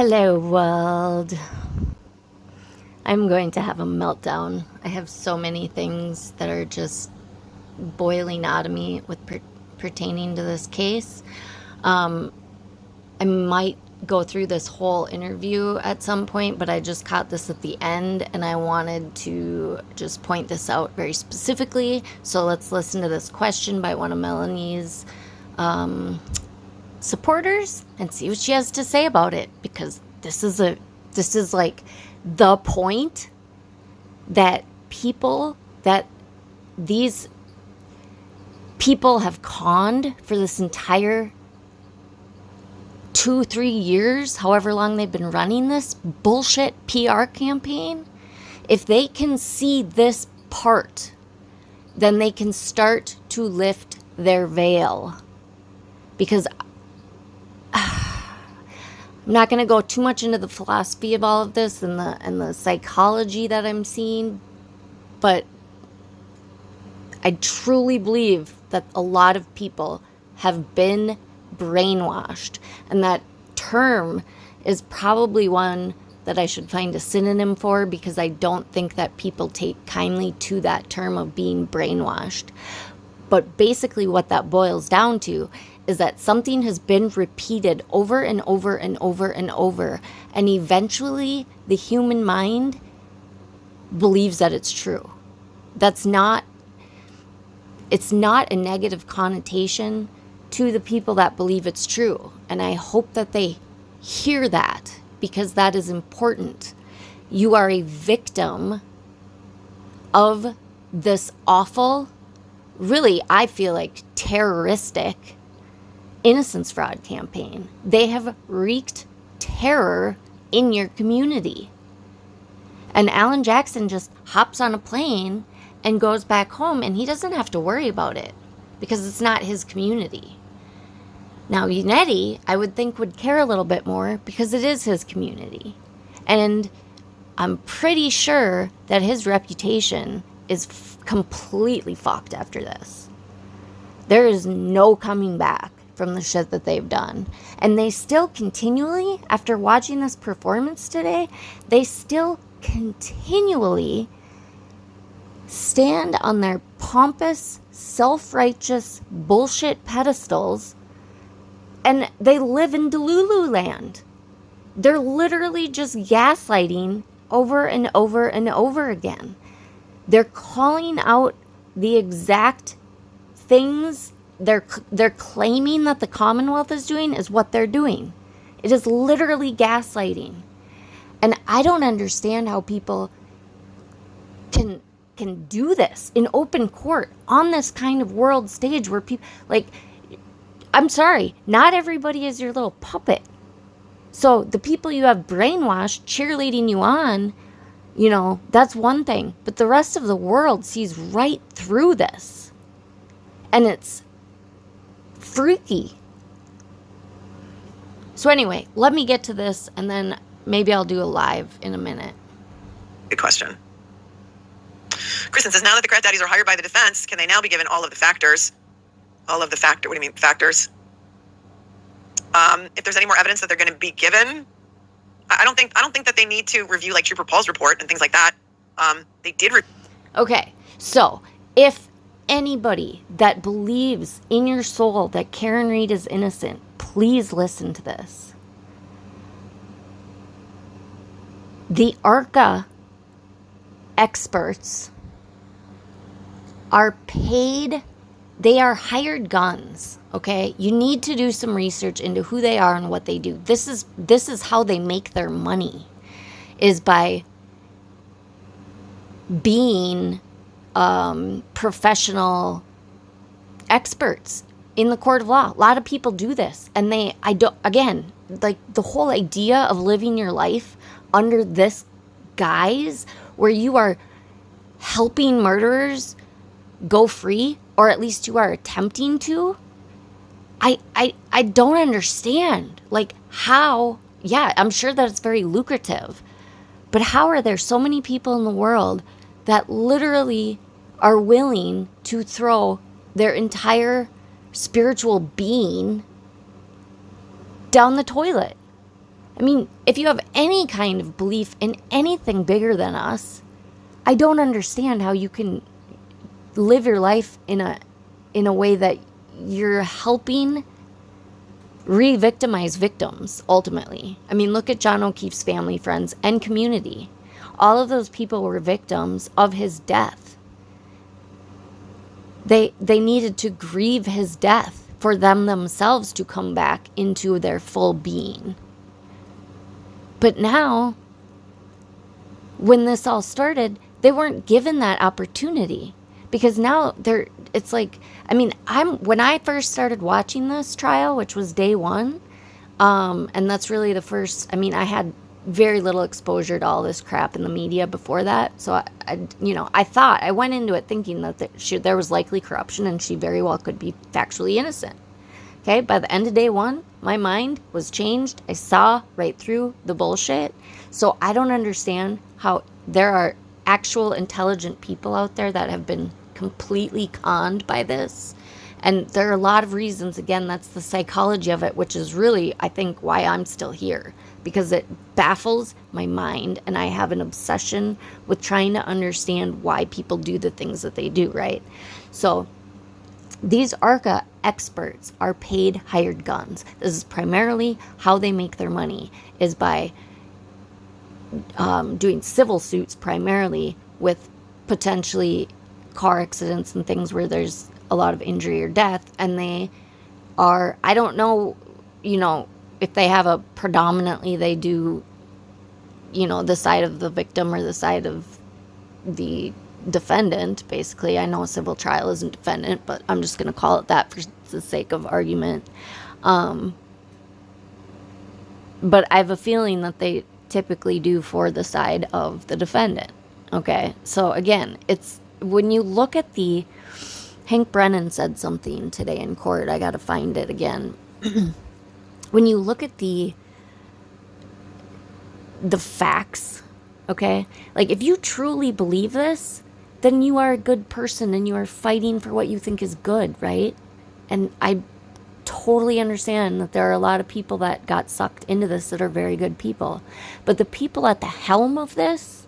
Hello, world. I'm going to have a meltdown. I have so many things that are just boiling out of me with pertaining to this case. I might go through this whole interview at some point, but I just caught this at the end and I wanted to just point this out very specifically. So let's listen to this question by one of Melanie's supporters and see what she has to say about it, because this is like the point that these people have conned for this entire 2-3 years, however long they've been running this bullshit PR campaign. If they can see this part, then they can start to lift their veil. Because I'm not going to go too much into the philosophy of all of this and the psychology that I'm seeing, but I truly believe that a lot of people have been brainwashed, and that term is probably one that I should find a synonym for, because I don't think that people take kindly to that term of being brainwashed. But basically what that boils down to is that something has been repeated over and over and over and over, and eventually the human mind believes that it's true. It's not a negative connotation to the people that believe it's true. And I hope that they hear that, because that is important. You are a victim of this awful, really, I feel like terroristic innocence fraud campaign. They have wreaked terror in your community. And Alan Jackson just hops on a plane and goes back home, and he doesn't have to worry about it because it's not his community. Now, Yannetti, I would think, would care a little bit more because it is his community. And I'm pretty sure that his reputation is completely fucked after this. There is no coming back from the shit that they've done. And they still continually, after watching this performance today, they still continually stand on their pompous, self-righteous bullshit pedestals, and they live in Delulu land. They're literally just gaslighting over and over and over again. They're calling out the exact things they're claiming that the Commonwealth is doing is what they're doing. It is literally gaslighting. And I don't understand how people can do this in open court on this kind of world stage where people, like, I'm sorry, not everybody is your little puppet. So the people you have brainwashed, cheerleading you on, that's one thing. But the rest of the world sees right through this. And it's freaky. So anyway, let me get to this, and then maybe I'll do a live in a minute. Good question. Kristen says, now that the crat daddies are hired by the defense, can they now be given all of the factors? What do you mean, factors? If there's any more evidence that they're going to be given, I don't think that they need to review like Trooper Paul's report and things like that. They did. Okay, so if anybody that believes in your soul that Karen Read is innocent, please listen to this. The ARCA experts are paid. They are hired guns, okay? You need to do some research into who they are and what they do. This is how they make their money, is by being professional experts in the court of law. A lot of people do this, and the whole idea of living your life under this guise where you are helping murderers go free, or at least you are attempting to, I don't understand. Like, how, yeah, I'm sure that it's very lucrative, but how are there so many people in the world that literally are willing to throw their entire spiritual being down the toilet? I mean, if you have any kind of belief in anything bigger than us, I don't understand how you can live your life in a way that you're helping re-victimize victims, ultimately. I mean, look at John O'Keefe's family, friends, and community. All of those people were victims of his death. They needed to grieve his death for them themselves to come back into their full being. But now, when this all started, they weren't given that opportunity. Because now it's like, I mean, when I first started watching this trial, which was day one, and that's really the first, I mean, I had very little exposure to all this crap in the media before that. So I went into it thinking that there was likely corruption and she very well could be factually innocent. Okay. By the end of day one, my mind was changed. I saw right through the bullshit. So I don't understand how there are actual intelligent people out there that have been completely conned by this. And there are a lot of reasons. Again, that's the psychology of it, which is really, I think, why I'm still here, because it baffles my mind, and I have an obsession with trying to understand why people do the things that they do, right? So these ARCA experts are paid hired guns. This is primarily how they make their money, is by doing civil suits primarily with potentially car accidents and things where there's a lot of injury or death. And they are, I don't know, if they have a predominantly they do, the side of the victim or the side of the defendant, basically. I know a civil trial isn't defendant, but I'm just going to call it that for the sake of argument. But I have a feeling that they typically do for the side of the defendant. Okay, so again, it's when you look at Hank Brennan said something today in court. I got to find it again. When you look at the facts, okay, like if you truly believe this, then you are a good person and you are fighting for what you think is good, right? And I totally understand that there are a lot of people that got sucked into this that are very good people. But the people at the helm of this,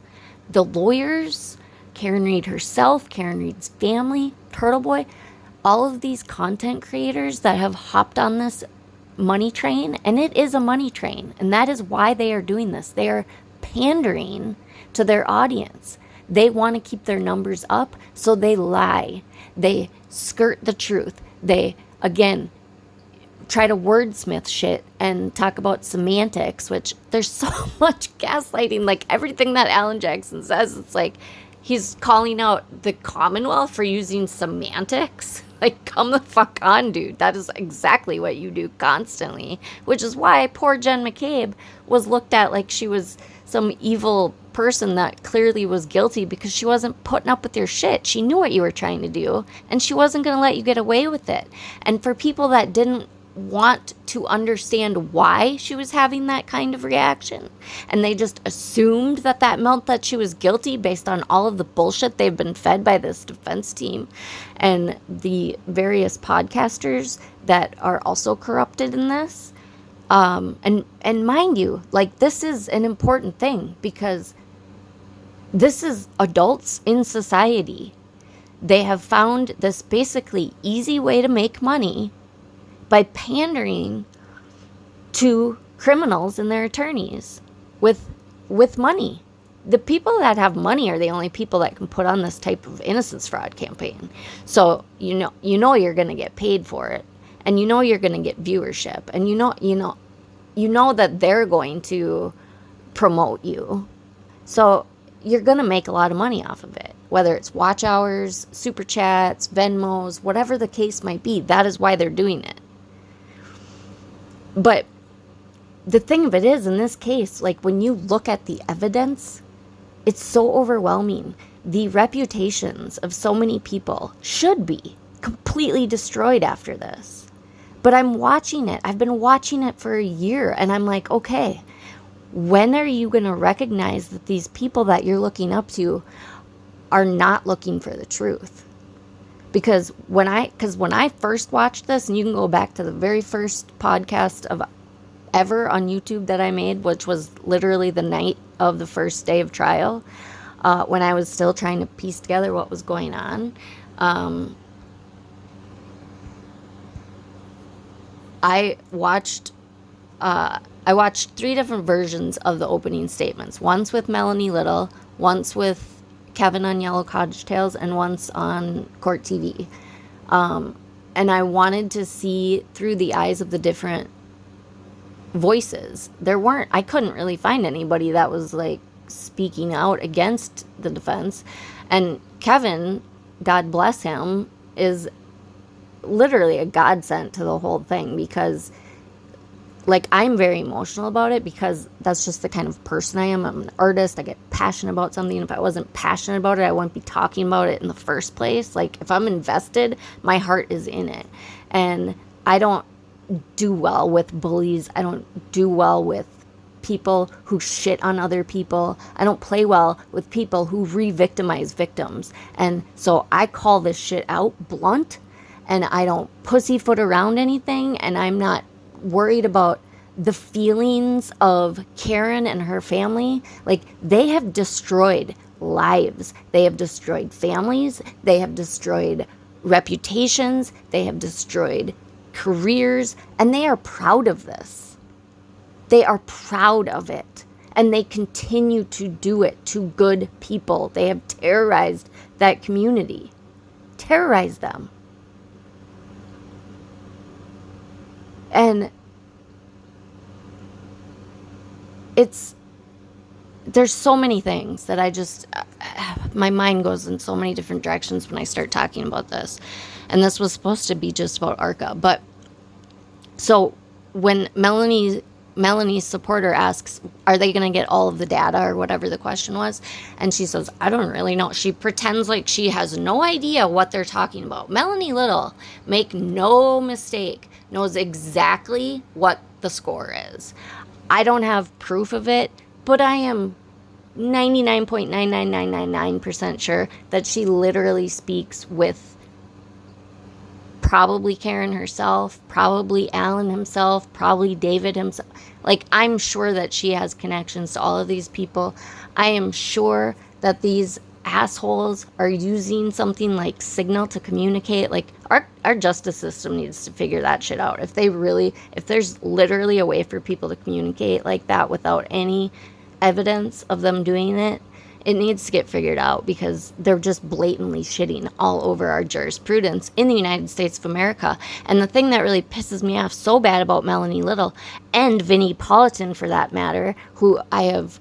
the lawyers, Karen Reed herself, Karen Reed's family, Turtle Boy, all of these content creators that have hopped on this money train, and it is a money train, and that is why they are doing this. They are pandering to their audience. They want to keep their numbers up, so they lie. They skirt the truth. They, again, try to wordsmith shit and talk about semantics, which there's so much gaslighting. Like everything that Alan Jackson says, it's like he's calling out the Commonwealth for using semantics. Like, come the fuck on, dude. That is exactly what you do constantly, which is why poor Jen McCabe was looked at like she was some evil person that clearly was guilty because she wasn't putting up with your shit. She knew what you were trying to do, and she wasn't going to let you get away with it. And for people that didn't want to understand why she was having that kind of reaction, and they just assumed that that meant that she was guilty based on all of the bullshit they've been fed by this defense team and the various podcasters that are also corrupted in this. And mind you, like, this is an important thing because this is adults in society. They have found this basically easy way to make money by pandering to criminals and their attorneys with money. The people that have money are the only people that can put on this type of innocence fraud campaign. So you know you're going to get paid for it, and you know you're going to get viewership, and you know that they're going to promote you. So you're going to make a lot of money off of it, whether it's watch hours, super chats, Venmos, whatever the case might be. That is why they're doing it. But the thing of it is, in this case, like when you look at the evidence, it's so overwhelming. The reputations of so many people should be completely destroyed after this. But I'm watching it. I've been watching it for a year, and I'm like, okay, when are you going to recognize that these people that you're looking up to are not looking for the truth? Because when I first watched this, and you can go back to the very first podcast of ever on YouTube that I made, which was literally the night of the first day of trial, when I was still trying to piece together what was going on. I watched 3 different versions of the opening statements. Once with Melanie Little, once with Kevin on Yellow Cottage Tales, and once on Court TV. And I wanted to see through the eyes of the different voices. I couldn't really find anybody that was like speaking out against the defense. And Kevin, God bless him, is literally a godsend to the whole thing, because like, I'm very emotional about it, because that's just the kind of person I am. I'm an artist. I get passionate about something. If I wasn't passionate about it, I wouldn't be talking about it in the first place. Like, if I'm invested, my heart is in it. And I don't do well with bullies. I don't do well with people who shit on other people. I don't play well with people who re-victimize victims. And so I call this shit out blunt, and I don't pussyfoot around anything, and I'm not worried about the feelings of Karen and her family. Like, they have destroyed lives. They have destroyed families. They have destroyed reputations. They have destroyed careers, and they are proud of this. They are proud of it, and they continue to do it to good people. They have terrorized that community. Terrorized them. And there's so many things that my mind goes in so many different directions when I start talking about this. And this was supposed to be just about Arca. But so when Melanie's supporter asks, are they going to get all of the data, or whatever the question was? And she says, I don't really know. She pretends like she has no idea what they're talking about. Melanie Little, make no mistake, knows exactly what the score is. I don't have proof of it, but I am 99.99999% sure that she literally speaks with probably Karen herself, probably Alan himself, probably David himself. Like, I'm sure that she has connections to all of these people. I am sure that these assholes are using something like Signal to communicate. Like, our justice system needs to figure that shit out. If there's literally a way for people to communicate like that without any evidence of them doing it, it needs to get figured out, because they're just blatantly shitting all over our jurisprudence in the United States of America. And the thing that really pisses me off so bad about Melanie Little, and Vinnie Politan for that matter, who I have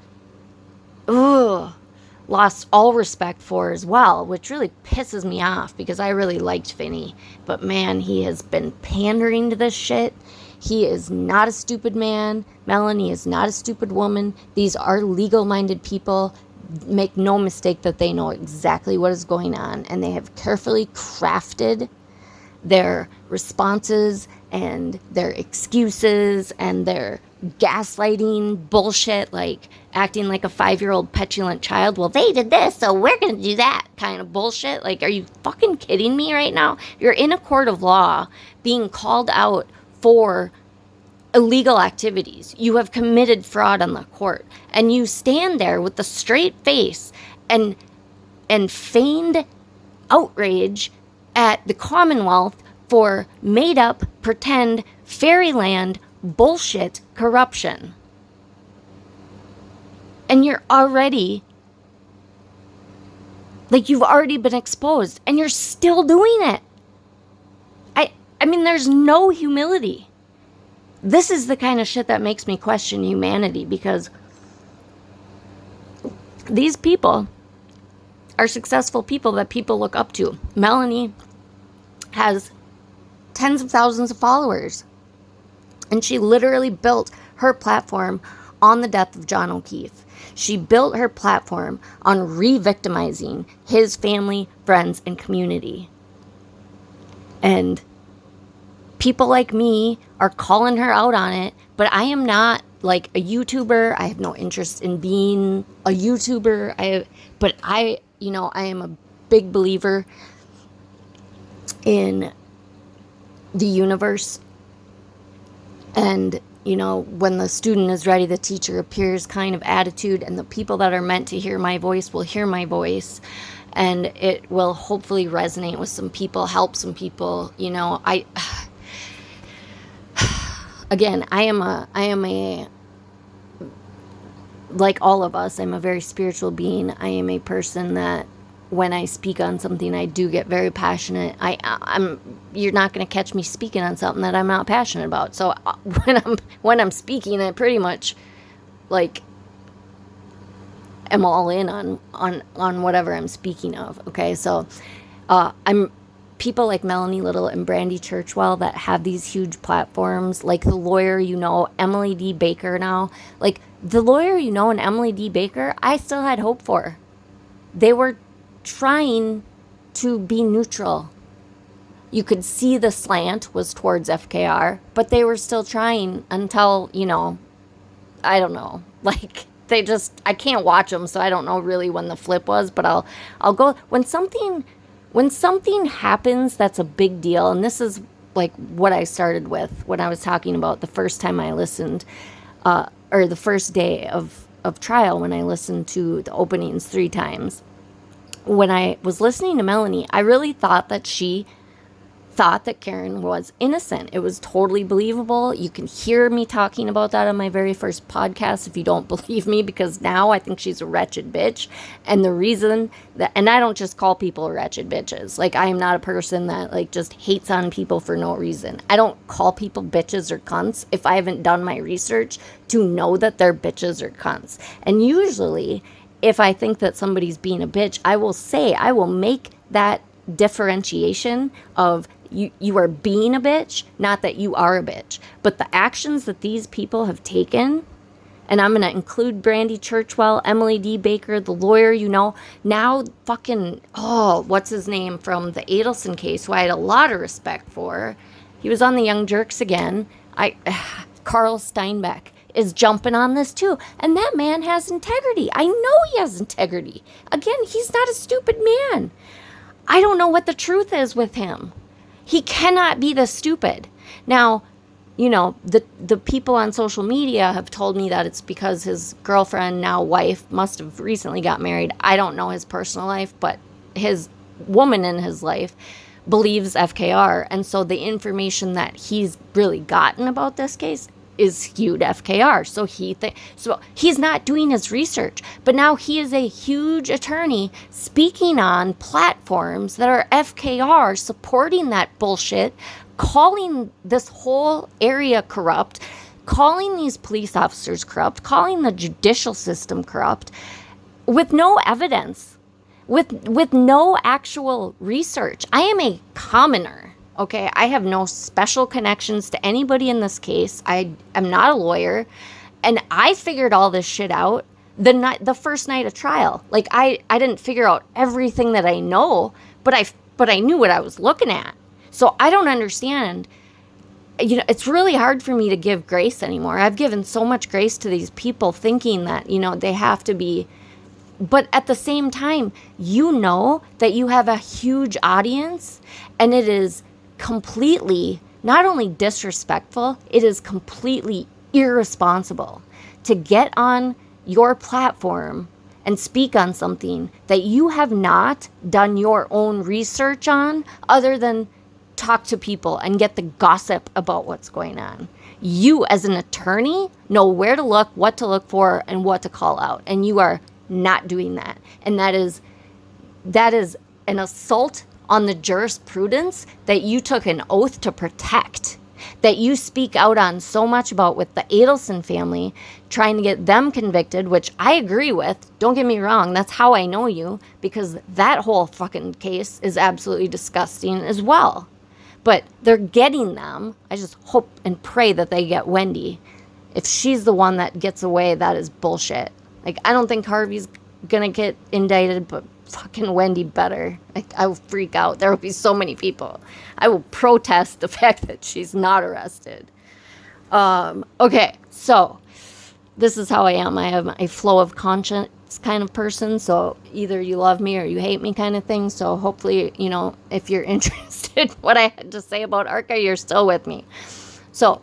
lost all respect for as well, which really pisses me off, because I really liked Vinnie. But man, he has been pandering to this shit. He is not a stupid man. Melanie is not a stupid woman. These are legal-minded people. Make no mistake that they know exactly what is going on, and they have carefully crafted their responses and their excuses and their gaslighting bullshit, like acting like a 5-year-old petulant child. Well, they did this, so we're going to do that kind of bullshit. Like, are you fucking kidding me right now? You're in a court of law being called out for illegal activities. You have committed fraud on the court, and you stand there with a straight face and feigned outrage at the Commonwealth for made up, pretend, fairyland bullshit corruption. And you're already, like, you've already been exposed, and you're still doing it. I mean, there's no humility. This is the kind of shit that makes me question humanity, because these people are successful people that people look up to. Melanie has tens of thousands of followers, and she literally built her platform on the death of John O'Keefe. She built her platform on re-victimizing his family, friends, and community. And people like me are calling her out on it, but I am not like a YouTuber. I have no interest in being a YouTuber. I am a big believer in the universe, and when the student is ready, the teacher appears kind of attitude, and the people that are meant to hear my voice will hear my voice, and it will hopefully resonate with some people, help some people. Again, I am a, like all of us, I'm a very spiritual being. I am a person that when I speak on something, I do get very passionate. You're not going to catch me speaking on something that I'm not passionate about. So when I'm speaking, I pretty much like am all in on whatever I'm speaking of. Okay. So, I'm people like Melanie Little and Brandy Churchwell that have these huge platforms, like the lawyer, Emily D. Baker now, like the lawyer, and Emily D. Baker, I still had hope for. They were trying to be neutral. You could see the slant was towards FKR, but they were still trying until, I don't know, like I can't watch them, so I don't know really when the flip was, but I'll go when something happens that's a big deal. And this is like what I started with when I was talking about the first time I listened, or the first day of trial, when I listened to the openings 3 times. When I was listening to Melanie, I really thought that she thought that Karen was innocent. It was totally believable. You can hear me talking about that on my very first podcast if you don't believe me, because now I think she's a wretched bitch. And the reason that, and I don't just call people wretched bitches. Like, I am not a person that like just hates on people for no reason. I don't call people bitches or cunts if I haven't done my research to know that they're bitches or cunts. And usually, if I think that somebody's being a bitch, I will make that differentiation of you are being a bitch, not that you are a bitch. But the actions that these people have taken, and I'm going to include Brandy Churchwell, Emily D. Baker, the lawyer, now fucking, what's his name from the Adelson case, who I had a lot of respect for. He was on the Young Jerks again. Carl Steinbeck is jumping on this too. And that man has integrity. I know he has integrity. Again, he's not a stupid man. I don't know what the truth is with him. He cannot be this stupid. Now, the people on social media have told me that it's because his girlfriend, now wife, must have recently got married. I don't know his personal life, but his woman in his life believes FKR. And so the information that he's really gotten about this case is skewed FKR. So he's not doing his research. But now he is a huge attorney speaking on platforms that are FKR, supporting that bullshit, calling this whole area corrupt, calling these police officers corrupt, calling the judicial system corrupt, with no evidence, with no actual research. I am a commoner. Okay, I have no special connections to anybody in this case. I am not a lawyer. And I figured all this shit out the first night of trial. Like, I didn't figure out everything that I know, but I knew what I was looking at. So I don't understand. It's really hard for me to give grace anymore. I've given so much grace to these people thinking that, they have to be. But at the same time, that you have a huge audience, and it is completely not only disrespectful, it is completely irresponsible to get on your platform and speak on something that you have not done your own research on, other than talk to people and get the gossip about what's going on. You, as an attorney, know where to look, what to look for, and what to call out. And you are not doing that. And that is an assault on the jurisprudence that you took an oath to protect, that you speak out on so much about with the Adelson family, trying to get them convicted, which I agree with. Don't get me wrong. That's how I know you, because that whole fucking case is absolutely disgusting as well. But they're getting them. I just hope and pray that they get Wendy. If she's the one that gets away, that is bullshit. Like, I don't think Harvey's gonna get indicted, but fucking Wendy better. I will freak out. There will be so many people. I will protest the fact that she's not arrested. Okay, so this is how I am. I am a flow of conscience kind of person. So either you love me or you hate me kind of thing. So hopefully, if you're interested in what I had to say about Arca, you're still with me. So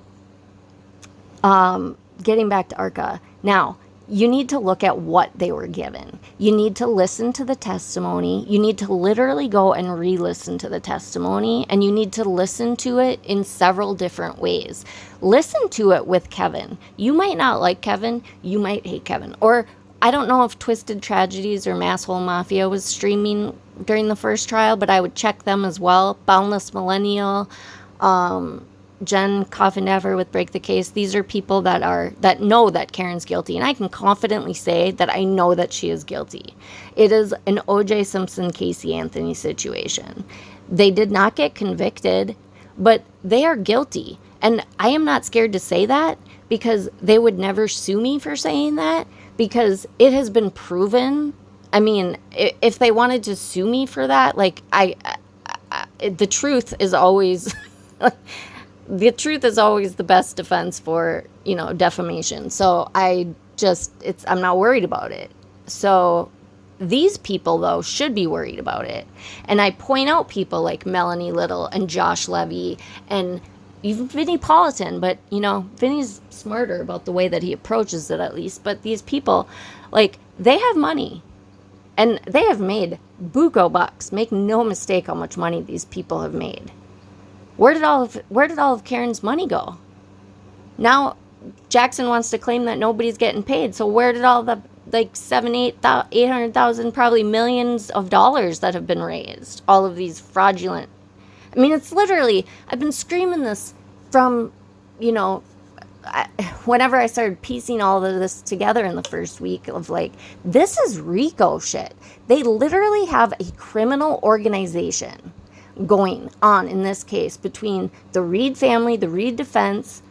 Getting back to Arca. Now, you need to look at what they were given. You need to listen to the testimony. You need to literally go and re-listen to the testimony, and you need to listen to it in several different ways. Listen to it with Kevin. You might not like Kevin. You might hate Kevin. Or I don't know if Twisted Tragedies or Masshole Mafia was streaming during the first trial, but I would check them as well. Boundless Millennial, Jen Coffin-Never with Break the Case. These are people that know that Karen's guilty, and I can confidently say that I know that she is guilty. It is an O.J. Simpson, Casey Anthony situation. They did not get convicted, but they are guilty, and I am not scared to say that because they would never sue me for saying that, because it has been proven. I mean, if they wanted to sue me for that, like the truth is always the truth is always the best defense for, defamation. So I'm not worried about it. So these people, though, should be worried about it. And I point out people like Melanie Little and Josh Levy and even Vinnie Politan, but, Vinny's smarter about the way that he approaches it, at least. But these people, they have money. And they have made buco bucks. Make no mistake how much money these people have made. Where did all of Karen's money go? Now Jackson wants to claim that nobody's getting paid. So where did all the 800,000, probably millions of dollars that have been raised? All of these fraudulent. I mean, it's literally, I've been screaming this from, whenever I started piecing all of this together in the first week of this is RICO shit. They literally have a criminal organization going on in this case between the Reed family, the Reed defense,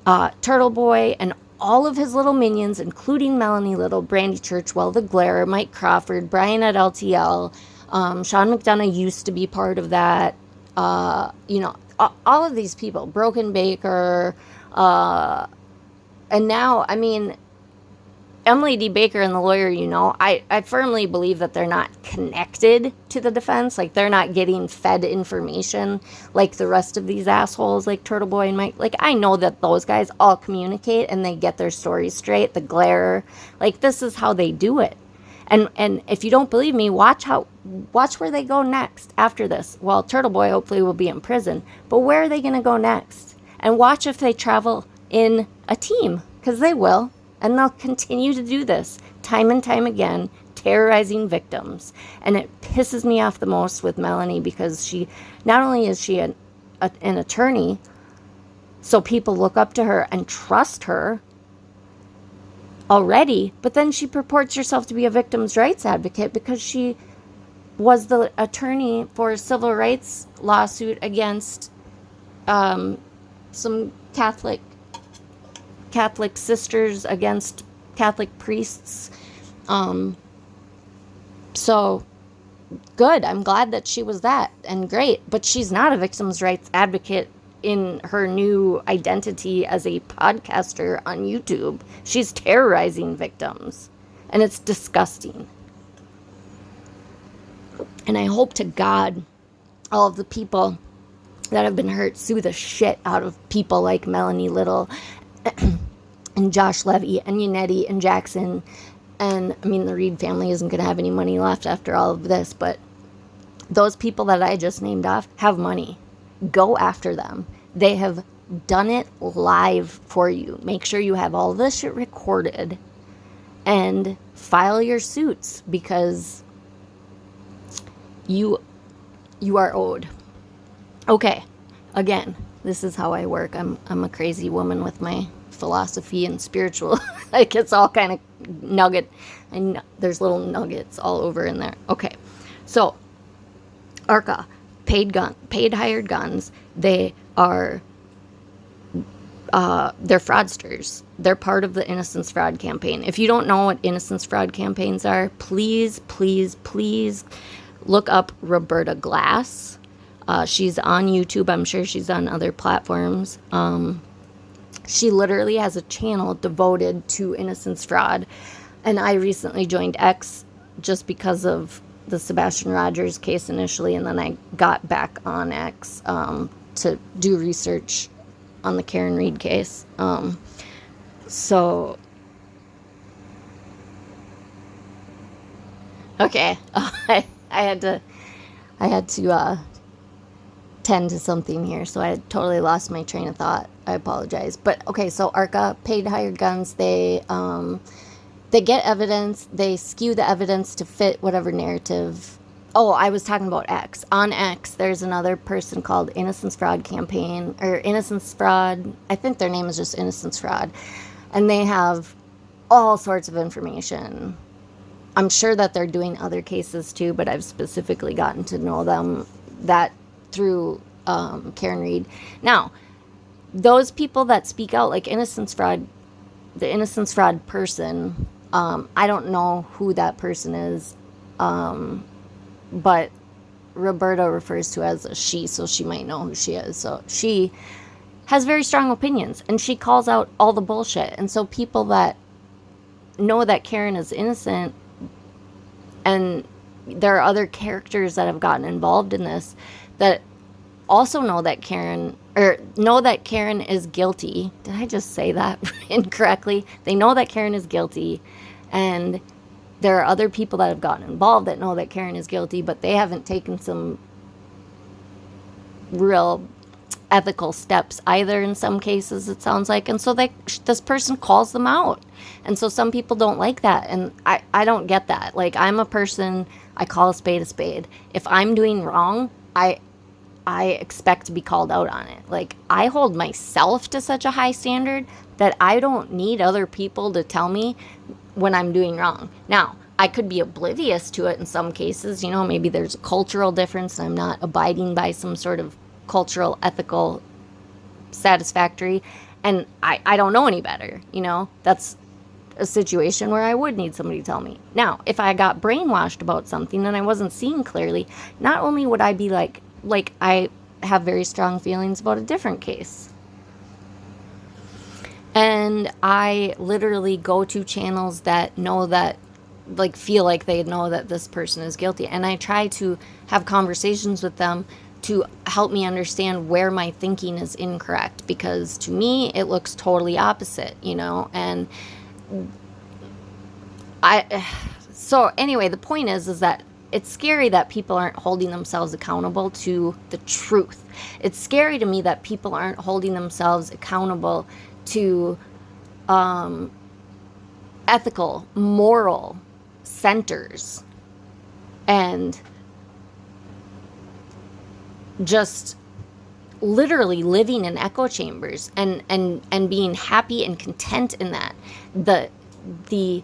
Turtle Boy, and all of his little minions, including Melanie Little, Brandy Churchwell, The Glare, Mike Crawford, Brian at LTL, Sean McDonough used to be part of that, all of these people, Broken Baker, and now, I mean, Emily D. Baker and the lawyer, I firmly believe that they're not connected to the defense. They're not getting fed information like the rest of these assholes, like Turtle Boy and Mike. I know that those guys all communicate and they get their stories straight. The Glare, this is how they do it. And if you don't believe me, watch where they go next after this. Well, Turtle Boy hopefully will be in prison, but where are they going to go next? And watch if they travel in a team, because they will. And they'll continue to do this time and time again, terrorizing victims. And it pisses me off the most with Melanie because she, not only is she an attorney, so people look up to her and trust her already, but then she purports herself to be a victims' rights advocate because she was the attorney for a civil rights lawsuit against some Catholic sisters against Catholic priests. So good. I'm glad that she was that, and great. But she's not a victims' rights advocate in her new identity as a podcaster on YouTube. She's terrorizing victims, and it's disgusting. And I hope to God all of the people that have been hurt sue the shit out of people like Melanie Little and Josh Levy and Yannetti and Jackson. And I mean, the Reed family isn't going to have any money left after all of this, but those people that I just named off have money. Go after them. They have done it live for you. Make sure you have all this shit recorded and file your suits because you are owed. Okay, again, this is how I work. I'm a crazy woman with my philosophy and spiritual. It's all kind of nugget, and there's little nuggets all over in there. Okay, so ARCA, paid hired guns. They are they're fraudsters. They're part of the Innocence Fraud Campaign. If you don't know what Innocence Fraud Campaigns are, please look up Roberta Glass. She's on YouTube. I'm sure she's on other platforms. She literally has a channel devoted to innocence fraud. And I recently joined X just because of the Sebastian Rogers case initially. And then I got back on X to do research on the Karen Reed case. So, okay, I had to tend to something here, so I totally lost my train of thought. I apologize. But okay, so ARCA, paid hired guns, they get evidence, they skew the evidence to fit whatever narrative. Oh, I was talking about X. On X, there's another person called Innocence Fraud Campaign, or Innocence Fraud. I think their name is just Innocence Fraud. And they have all sorts of information. I'm sure that they're doing other cases too, but I've specifically gotten to know them that through Karen Reed. Now, those people that speak out, like Innocence Fraud, the Innocence Fraud person, I don't know who that person is, but Roberta refers to as a she, so she might know who she is. So she has very strong opinions, and she calls out all the bullshit. And so people that know that Karen is innocent, and there are other characters that have gotten involved in this that also know that Karen is guilty. Did I just say that incorrectly? They know that Karen is guilty, and there are other people that have gotten involved that know that Karen is guilty, but they haven't taken some real ethical steps either in some cases, it sounds like. And so this person calls them out. And so some people don't like that. And I don't get that. Like, I'm a person, I call a spade a spade. If I'm doing wrong, I expect to be called out on it. Like, I hold myself to such a high standard that I don't need other people to tell me when I'm doing wrong. Now, I could be oblivious to it in some cases. You know, maybe there's a cultural difference and I'm not abiding by some sort of cultural, ethical, satisfactory, and I don't know any better. You know, that's a situation where I would need somebody to tell me. Now, if I got brainwashed about something and I wasn't seeing clearly, not only would I be like I have very strong feelings about a different case. And I literally go to channels that know that, like, feel like they know that this person is guilty. And I try to have conversations with them to help me understand where my thinking is incorrect. Because to me, it looks totally opposite, you know? And so anyway, the point is that it's scary that people aren't holding themselves accountable to the truth. It's scary to me that people aren't holding themselves accountable to ethical, moral centers, and just literally living in echo chambers and being happy and content in that. The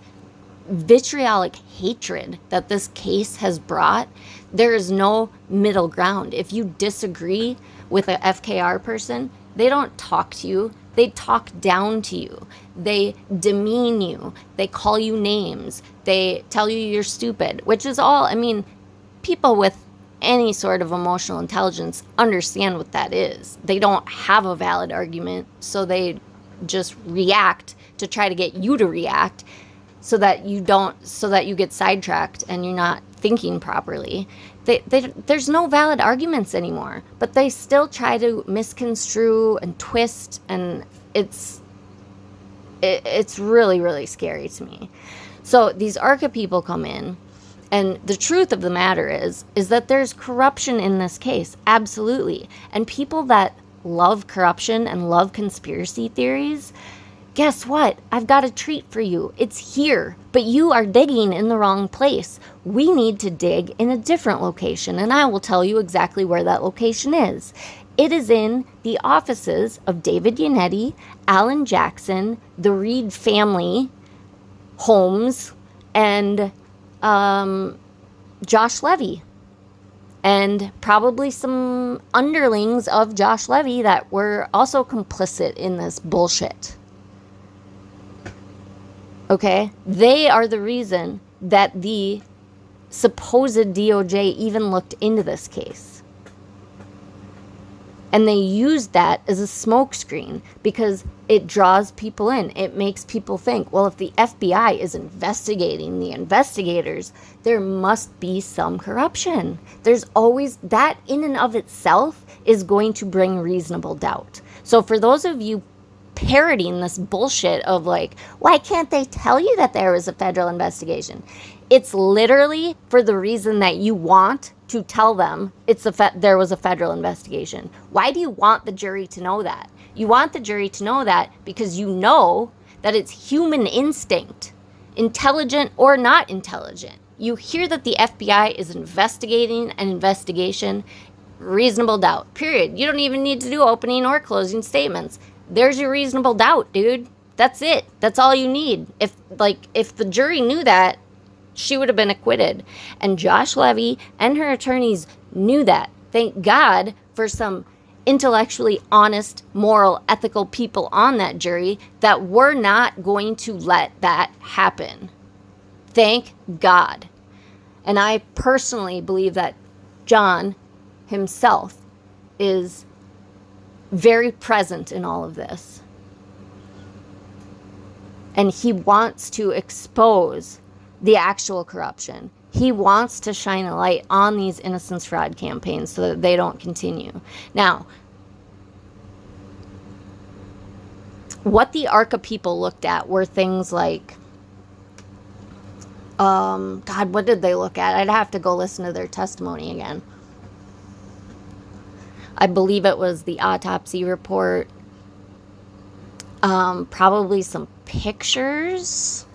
vitriolic hatred that this case has brought, there is no middle ground. If you disagree with a FKR person, they don't talk to you. They talk down to you. They demean you. They call you names. They tell you you're stupid, which is all, I mean, people with any sort of emotional intelligence understand what that is. They don't have a valid argument, so they just react to try to get you to react so that you get sidetracked and you're not thinking properly. There's no valid arguments anymore, but they still try to misconstrue and twist, and it's really, really scary to me. So these ARCA people come in, and the truth of the matter is that there's corruption in this case, absolutely. And people that love corruption and love conspiracy theories, guess what? I've got a treat for you. It's here, but you are digging in the wrong place. We need to dig in a different location, and I will tell you exactly where that location is. It is in the offices of David Yannetti, Alan Jackson, the Reed family homes, and Josh Levy. And probably some underlings of Josh Levy that were also complicit in this bullshit. Okay? They are the reason that the supposed DOJ even looked into this case. And they used that as a smokescreen because it draws people in. It makes people think, well, if the FBI is investigating the investigators, there must be some corruption. There's always, that in and of itself is going to bring reasonable doubt. So for those of you parroting this bullshit of like, why can't they tell you that there was a federal investigation? It's literally for the reason that you want to tell them there was a federal investigation. Why do you want the jury to know that? You want the jury to know that because you know that it's human instinct, intelligent or not intelligent. You hear that the FBI is investigating an investigation, reasonable doubt, period. You don't even need to do opening or closing statements. There's your reasonable doubt, dude. That's it. That's all you need. If the jury knew that, she would have been acquitted. And Josh Levy and her attorneys knew that. Thank God for some intellectually honest, moral, ethical people on that jury that were not going to let that happen. Thank God. And I personally believe that John himself is very present in all of this. And he wants to expose the actual corruption. He wants to shine a light on these innocence fraud campaigns so that they don't continue. Now, what the ARCA people looked at were things like, God, what did they look at? I'd have to go listen to their testimony again. I believe it was the autopsy report. Probably some pictures,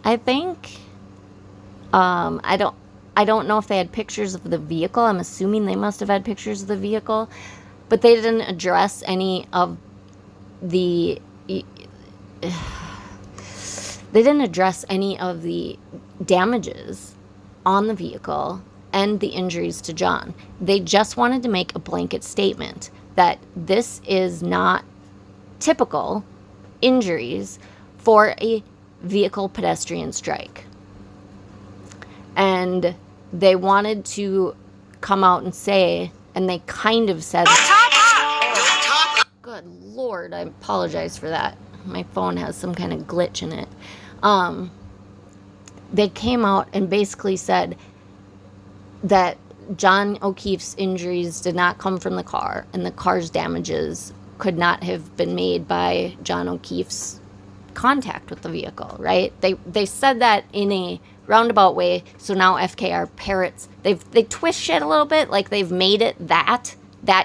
I think. I don't know if they had pictures of the vehicle. I'm assuming they must have had pictures of the vehicle. But they didn't address any of the... They didn't address any of the damages on the vehicle and the injuries to John. They just wanted to make a blanket statement that this is not typical injuries for a vehicle pedestrian strike. And they wanted to come out and say, and they kind of said, good Lord, I apologize for that. My phone has some kind of glitch in it. They came out and basically said that John O'Keefe's injuries did not come from the car, and the car's damages could not have been made by John O'Keefe's contact with the vehicle, right? They said that in a roundabout way, so now FKR parrots, they twist shit a little bit, like they've made it that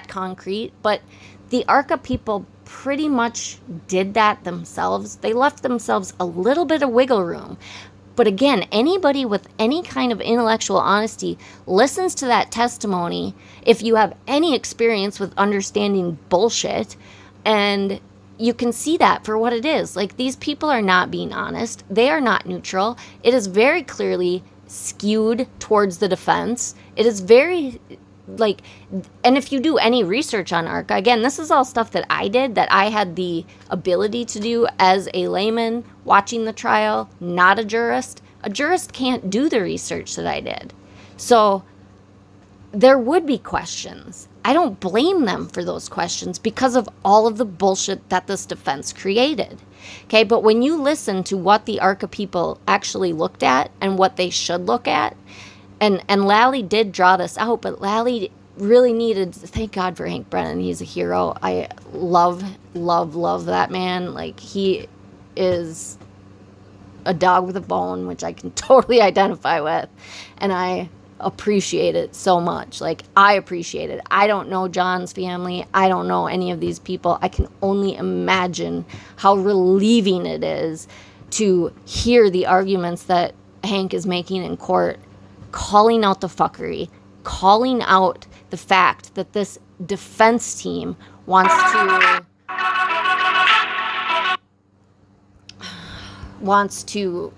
concrete, but the ARCA people pretty much did that themselves. They left themselves a little bit of wiggle room. But again, anybody with any kind of intellectual honesty listens to that testimony if you have any experience with understanding bullshit, and you can see that for what it is. Like, these people are not being honest. They are not neutral. It is very clearly skewed towards the defense. It is very, and if you do any research on ARCA, again, this is all stuff that I did, that I had the ability to do as a layman watching the trial, not a jurist. A jurist can't do the research that I did. So there would be questions. I don't blame them for those questions because of all of the bullshit that this defense created. Okay, but when you listen to what the ARCA people actually looked at and what they should look at, and Lally did draw this out, but Lally really needed, thank God for Hank Brennan, he's a hero. I love that man. Like, he is a dog with a bone, which I can totally identify with, and I appreciate it so much. Like, I appreciate it. I don't know John's family. I don't know any of these people. I can only imagine how relieving it is to hear the arguments that Hank is making in court, calling out the fuckery, calling out the fact that this defense team wants to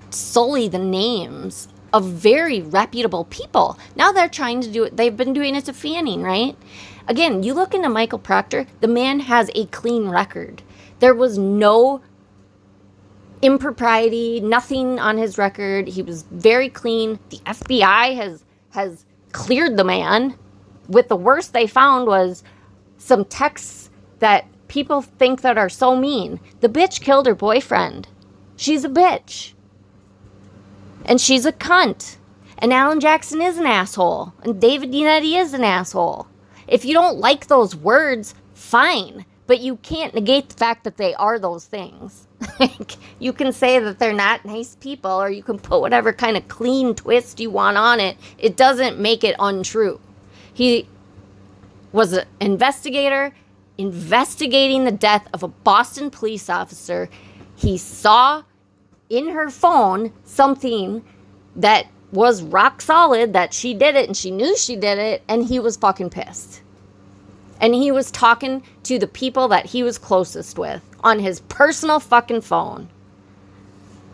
sully the names of very reputable people. Now they're trying to do it. They've been doing it to Fanning, right? Again, you look into Michael Proctor, the man has a clean record. There was no impropriety, nothing on his record. He was very clean. The FBI has cleared the man. With the worst they found was some texts that people think that are so mean. The bitch killed her boyfriend. She's a bitch. And she's a cunt. And Alan Jackson is an asshole. And David Yannetti is an asshole. If you don't like those words, fine. But you can't negate the fact that they are those things. Like, you can say that they're not nice people, or you can put whatever kind of clean twist you want on it. It doesn't make it untrue. He was an investigator investigating the death of a Boston police officer. He saw in her phone something that was rock solid, that she did it and she knew she did it, and he was fucking pissed. And he was talking to the people that he was closest with on his personal fucking phone.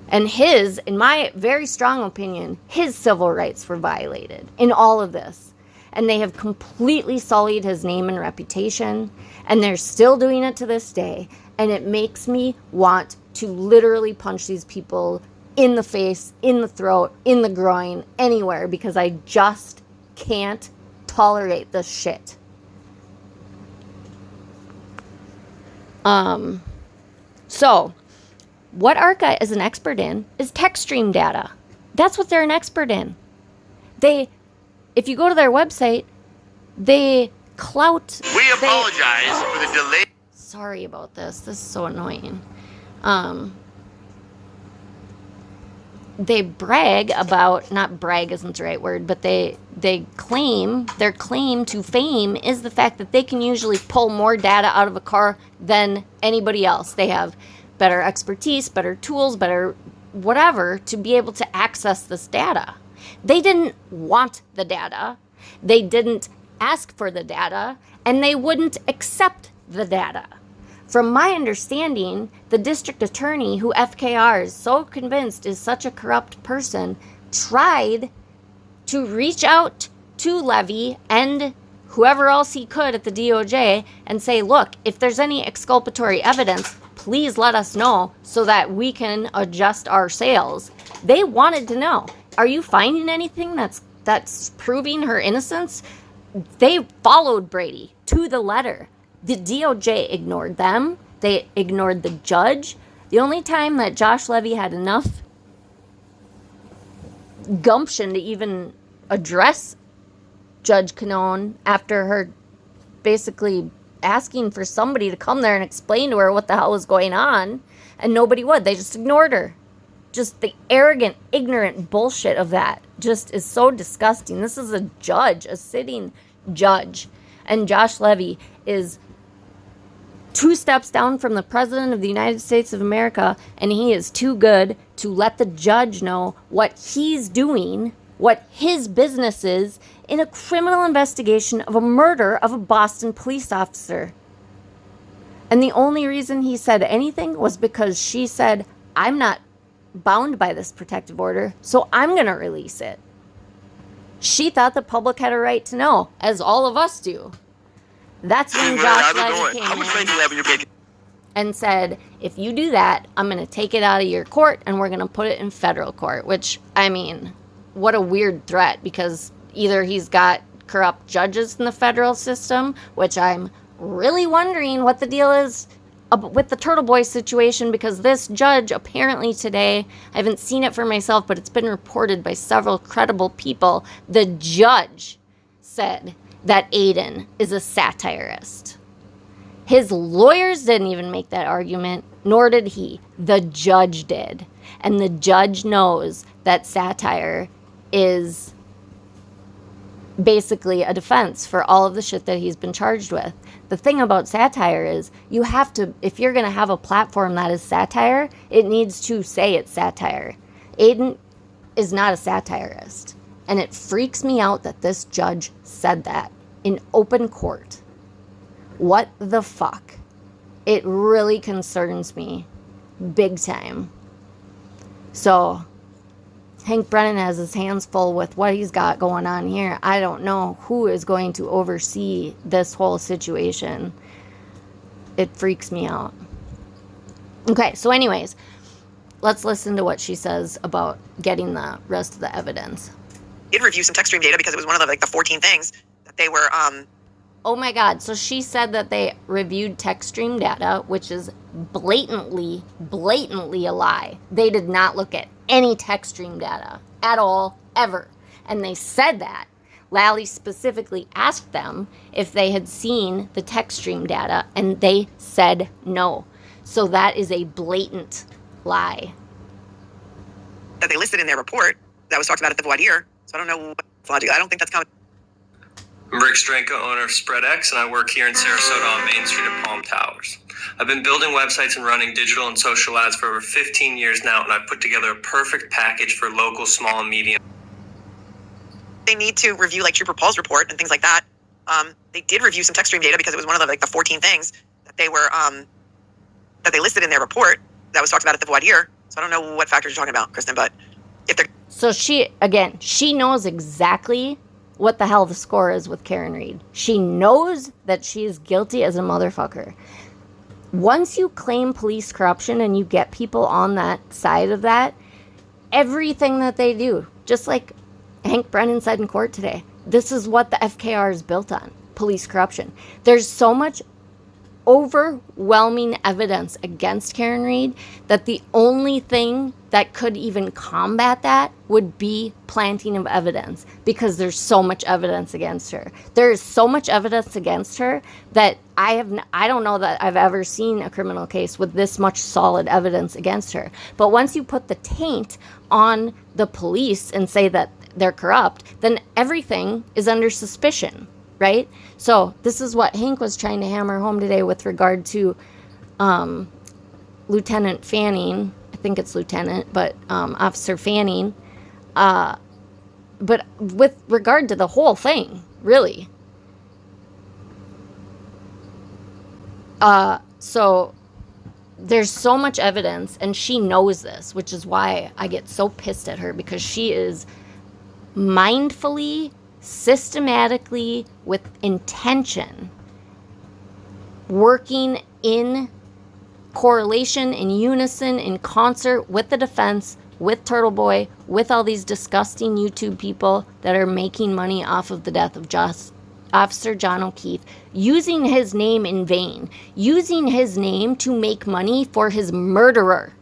And his, in my very strong opinion, his civil rights were violated in all of this. And they have completely sullied his name and reputation. And they're still doing it to this day. And it makes me want to literally punch these people in the face, in the throat, in the groin, anywhere. Because I just can't tolerate this shit. So, what ARCA is an expert in is text stream data. That's what they're an expert in. If you go to their website, they clout. We apologize for the delay. Sorry about this. This is so annoying. They brag about, not brag isn't the right word, but they claim, their claim to fame is the fact that they can usually pull more data out of a car than anybody else. They have better expertise, better tools, better whatever to be able to access this data. They didn't want the data. They didn't ask for the data, and they wouldn't accept the data. From my understanding, the district attorney, who FKR is so convinced is such a corrupt person, tried to reach out to Levy and whoever else he could at the DOJ and say, look, if there's any exculpatory evidence, please let us know so that we can adjust our sales. They wanted to know, are you finding anything that's proving her innocence? They followed Brady to the letter. The DOJ ignored them. They ignored the judge. The only time that Josh Levy had enough gumption to even address Judge Canone after her basically asking for somebody to come there and explain to her what the hell was going on, and nobody would. They just ignored her. Just the arrogant, ignorant bullshit of that just is so disgusting. This is a judge, a sitting judge, and Josh Levy is 2 steps down from the President of the United States of America, and he is too good to let the judge know what he's doing, what his business is, in a criminal investigation of a murder of a Boston police officer. And the only reason he said anything was because she said, I'm not bound by this protective order, so I'm going to release it. She thought the public had a right to know, as all of us do. That's when Josh Levy came in and said, if you do that, I'm going to take it out of your court and we're going to put it in federal court. Which, I mean, what a weird threat, because either he's got corrupt judges in the federal system, which I'm really wondering what the deal is with the Turtle Boy situation, because this judge apparently today, I haven't seen it for myself, but it's been reported by several credible people, the judge said that Aiden is a satirist. His lawyers didn't even make that argument, nor did he. The judge did. And the judge knows that satire is basically a defense for all of the shit that he's been charged with. The thing about satire is you have to, if you're going to have a platform that is satire, it needs to say it's satire. Aiden is not a satirist. And it freaks me out that this judge said that in open court. What the fuck? It really concerns me big time. So Hank Brennan has his hands full with what he's got going on here. I don't know who is going to oversee this whole situation. It freaks me out. Okay, so anyways, let's listen to what she says about getting the rest of the evidence. Did review some text stream data because it was one of the 14 things that they were Oh my God. So she said that they reviewed text stream data, which is blatantly a lie. They did not look at any text stream data at all, ever. And they said that. Lally specifically asked them if they had seen the text stream data, and they said no. So that is a blatant lie. That they listed in their report that was talked about at the voir dire. So I don't know what's logical. I don't think that's common. I'm Rick Stranko, owner of SpreadX, and I work here in Sarasota on Main Street at Palm Towers. I've been building websites and running digital and social ads for over 15 years now, and I've put together a perfect package for local, small, and medium. They need to review like Trooper Paul's report and things like that. They did review some text stream data because it was one of the 14 things that they were that they listed in their report that was talked about at the voir dire. So I don't know what factors you're talking about, Kristen, but if they're... So she knows exactly what the hell the score is with Karen Read. She knows that she is guilty as a motherfucker. Once you claim police corruption and you get people on that side of that, everything that they do, just like Hank Brennan said in court today, this is what the FKR is built on, police corruption. There's so much overwhelming evidence against Karen Read that the only thing that could even combat that would be planting of evidence, because there's so much evidence against her. There is so much evidence against her that I don't know that I've ever seen a criminal case with this much solid evidence against her. But once you put the taint on the police and say that they're corrupt, then everything is under suspicion. Right? So this is what Hank was trying to hammer home today with regard to Lieutenant Fanning. I think it's Lieutenant, but Officer Fanning. But with regard to the whole thing, really. So there's so much evidence, and she knows this, which is why I get so pissed at her, because she is mindfully, systematically, with intention, working in correlation, in unison, in concert with the defense, with Turtle Boy, with all these disgusting YouTube people that are making money off of the death of Officer John O'Keefe, using his name in vain, using his name to make money for his murderer.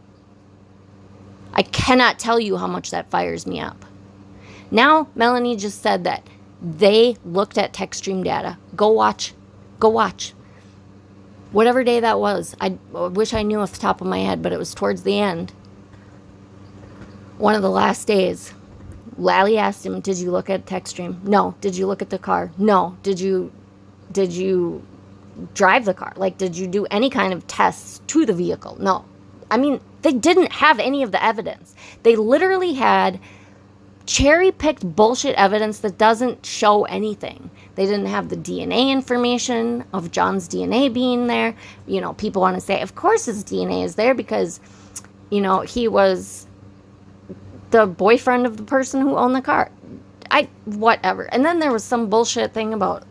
I cannot tell you how much that fires me up. Now, Melanie just said that they looked at text stream data. Go watch. Whatever day that was. I wish I knew off the top of my head, but it was towards the end. One of the last days. Lally asked him, did you look at text stream? No. Did you look at the car? No. Did you drive the car? Like, did you do any kind of tests to the vehicle? No. I mean, they didn't have any of the evidence. They literally had cherry-picked bullshit evidence that doesn't show anything. They didn't have the DNA information of John's DNA being there. You know, people want to say, of course his DNA is there because, you know, he was the boyfriend of the person who owned the car. Whatever. And then there was some bullshit thing about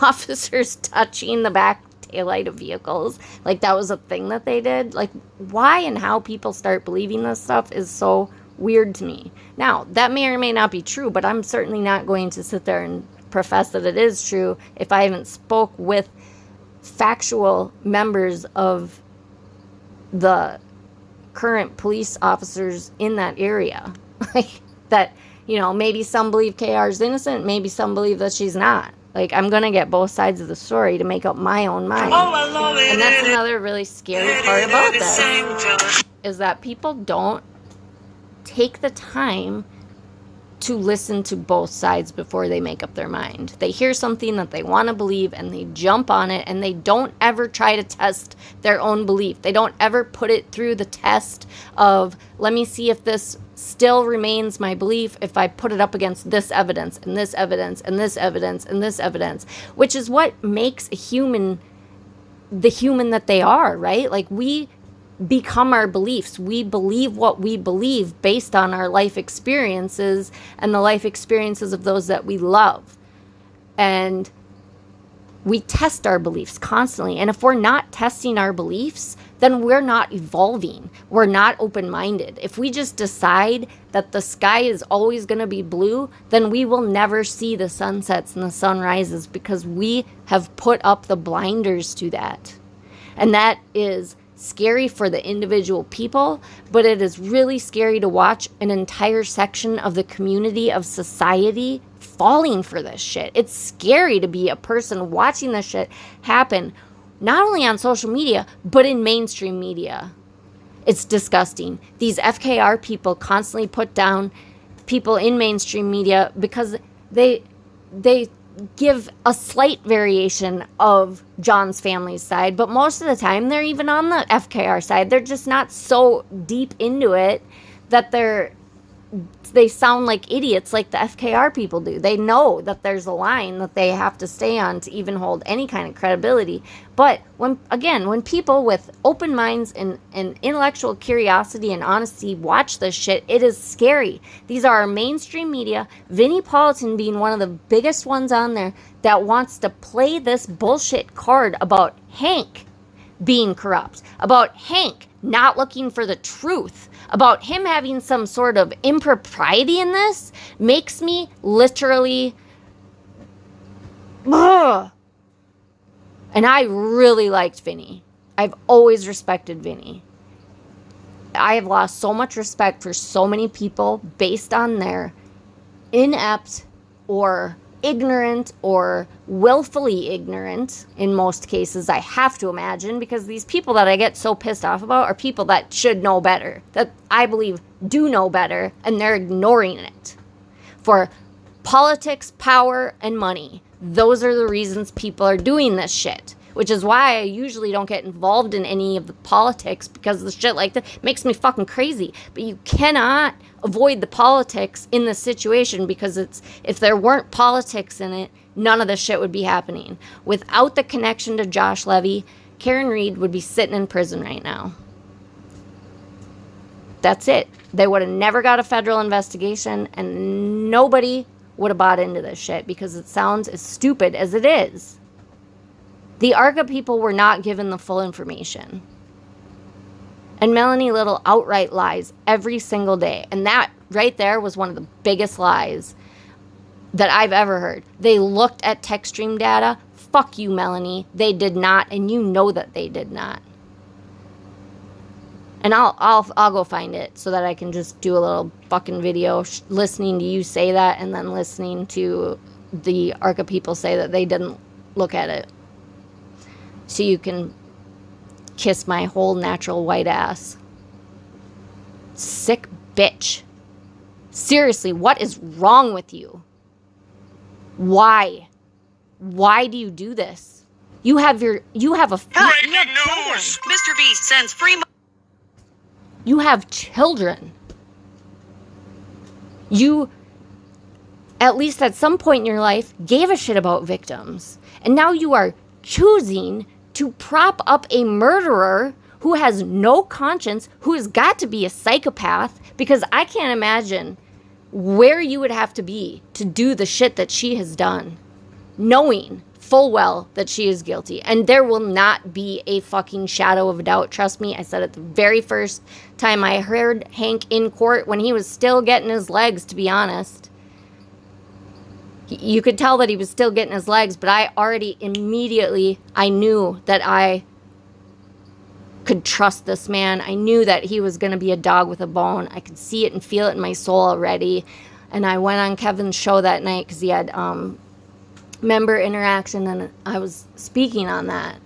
officers touching the back taillight of vehicles. Like, that was a thing that they did. Like, why and how people start believing this stuff is so weird to me. Now, that may or may not be true, but I'm certainly not going to sit there and profess that it is true if I haven't spoke with factual members of the current police officers in that area. Like, that, you know, maybe some believe KR is innocent, maybe some believe that she's not. Like, I'm going to get both sides of the story to make up my own mind. And that's another really scary part about this, is that people don't take the time to listen to both sides before they make up their mind. They hear something that they want to believe and they jump on it, and they don't ever try to test their own belief. They don't ever put it through the test of, let me see if this still remains my belief if I put it up against this evidence and this evidence and this evidence and this evidence, which is what makes a human the human that they are, right? Like, we become our beliefs. We believe what we believe based on our life experiences and the life experiences of those that we love. And we test our beliefs constantly. And if we're not testing our beliefs, then we're not evolving. We're not open-minded. If we just decide that the sky is always going to be blue, then we will never see the sunsets and the sunrises, because we have put up the blinders to that. And that is scary for the individual people, but it is really scary to watch an entire section of the community of society falling for this shit. It's scary to be a person watching this shit happen, not only on social media, but in mainstream media. It's disgusting. These FKR people constantly put down people in mainstream media because they give a slight variation of John's family's side, but most of the time they're even on the FKR side. They're just not so deep into it that they sound like idiots like the FKR people do. They know that there's a line that they have to stay on to even hold any kind of credibility. But when people with open minds and intellectual curiosity and honesty watch this shit, it is scary. These are our mainstream media, Vinnie Politan being one of the biggest ones on there that wants to play this bullshit card about Hank being corrupt, about Hank not looking for the truth, about him having some sort of impropriety in this, makes me literally... Ugh. And I really liked Vinny. I've always respected Vinny. I have lost so much respect for so many people based on their inept or ignorant or willfully ignorant, in most cases, I have to imagine, because these people that I get so pissed off about are people that should know better, that I believe do know better, and they're ignoring it. For politics, power, and money. Those are the reasons people are doing this shit. Which is why I usually don't get involved in any of the politics, because the shit like that makes me fucking crazy. But you cannot avoid the politics in this situation, because if there weren't politics in it, none of this shit would be happening. Without the connection to Josh Levy, Karen Reed would be sitting in prison right now. That's it. They would have never got a federal investigation, and nobody would have bought into this shit, because it sounds as stupid as it is. The ARCA people were not given the full information. And Melanie Little outright lies every single day. And that right there was one of the biggest lies that I've ever heard. They looked at text stream data. Fuck you, Melanie. They did not, and you know that they did not. And I'll go find it so that I can just do a little fucking video listening to you say that, and then listening to the ARCA people say that they didn't look at it. So you can kiss my whole natural white ass. Sick bitch. Seriously, what is wrong with you? Why? Why do you do this? You have a... Breaking news! Mr. Beast sends free... You have children. You, at least at some point in your life, gave a shit about victims. And now you are choosing to prop up a murderer who has no conscience, who has got to be a psychopath, because I can't imagine where you would have to be to do the shit that she has done, knowing full well that she is guilty. And there will not be a fucking shadow of a doubt. Trust me, I said it the very first time I heard Hank in court, when he was still getting his legs, to be honest. You could tell that he was still getting his legs, but I already immediately, I knew that I could trust this man. I knew that he was going to be a dog with a bone. I could see it and feel it in my soul already. And I went on Kevin's show that night because he had member interaction, and I was speaking on that.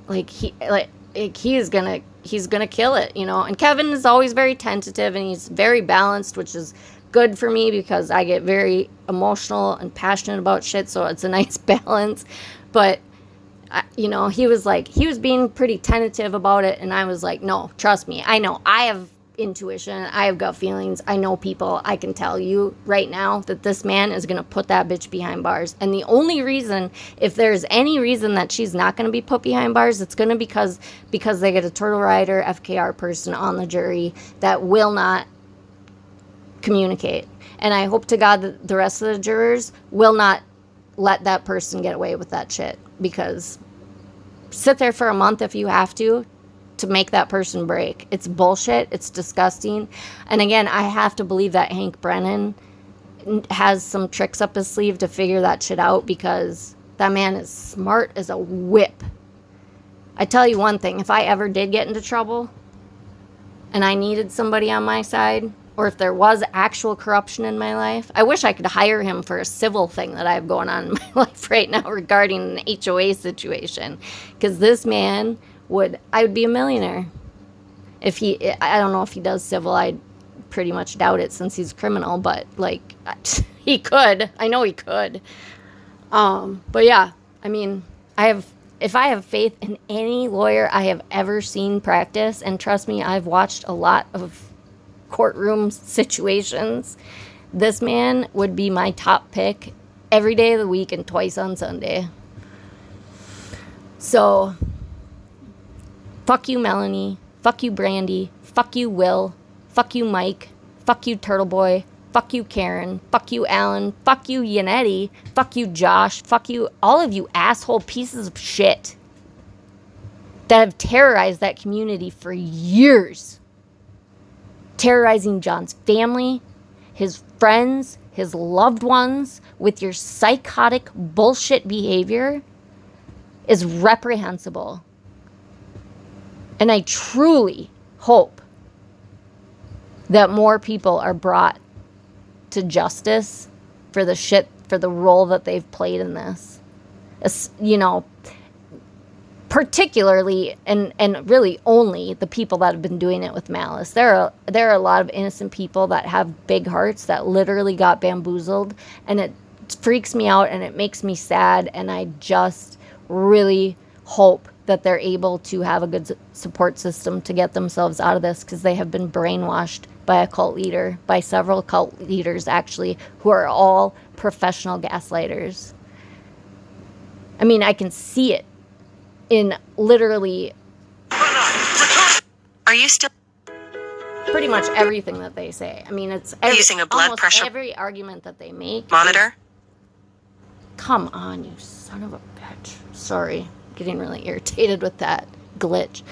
He's gonna kill it, you know. And Kevin is always very tentative, and he's very balanced, which is good for me because I get very emotional and passionate about shit, so it's a nice balance. But you know, he was being pretty tentative about it, and I was like, no, trust me, I know, I have intuition, I have gut feelings, I know people. I can tell you right now that this man is gonna put that bitch behind bars. And the only reason, if there's any reason that she's not gonna be put behind bars, it's gonna because they get a Turtle Rider FKR person on the jury that will not communicate. And I hope to God that the rest of the jurors will not let that person get away with that shit, because sit there for a month if you have to make that person break. It's bullshit. It's disgusting. And again, I have to believe that Hank Brennan has some tricks up his sleeve to figure that shit out, because that man is smart as a whip. I tell you one thing, if I ever did get into trouble and I needed somebody on my side, or if there was actual corruption in my life, I wish I could hire him for a civil thing that I have going on in my life right now regarding an HOA situation. Because this man I would be a millionaire. If I don't know if he does civil, I pretty much doubt it since he's a criminal, but like, he could. I know he could. But yeah, I mean, if I have faith in any lawyer I have ever seen practice, and trust me, I've watched a lot of courtroom situations, this man would be my top pick every day of the week and twice on Sunday. So, fuck you, Melanie. Fuck you, Brandy. Fuck you, Will. Fuck you, Mike. Fuck you, Turtle Boy. Fuck you, Karen. Fuck you, Alan. Fuck you, Yannetti. Fuck you, Josh. Fuck you, all of you asshole pieces of shit that have terrorized that community for years. Terrorizing John's family, his friends, his loved ones with your psychotic bullshit behavior is reprehensible. And I truly hope that more people are brought to justice for the role that they've played in this. You know, particularly and really only the people that have been doing it with malice. There are a lot of innocent people that have big hearts that literally got bamboozled, and it freaks me out and it makes me sad, and I just really hope that they're able to have a good support system to get themselves out of this, because they have been brainwashed by a cult leader, by several cult leaders actually, who are all professional gaslighters. I mean, I can see it in literally Are you still pretty much everything that they say. I mean, it's using a blood almost pressure every argument that they make. monitor? Come on, you son of a bitch. Sorry, getting really irritated with that glitch.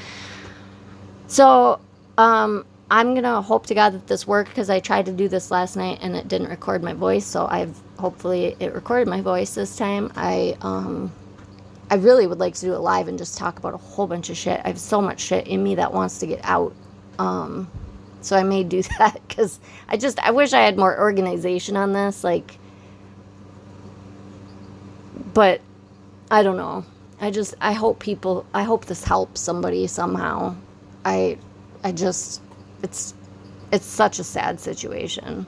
So, I'm gonna hope to God that this worked, because I tried to do this last night and it didn't record my voice. So hopefully it recorded my voice this time. I really would like to do it live and just talk about a whole bunch of shit. I have so much shit in me that wants to get out. So I may do that, because I wish I had more organization on this. Like, but I don't know. I hope this helps somebody somehow. It's such a sad situation.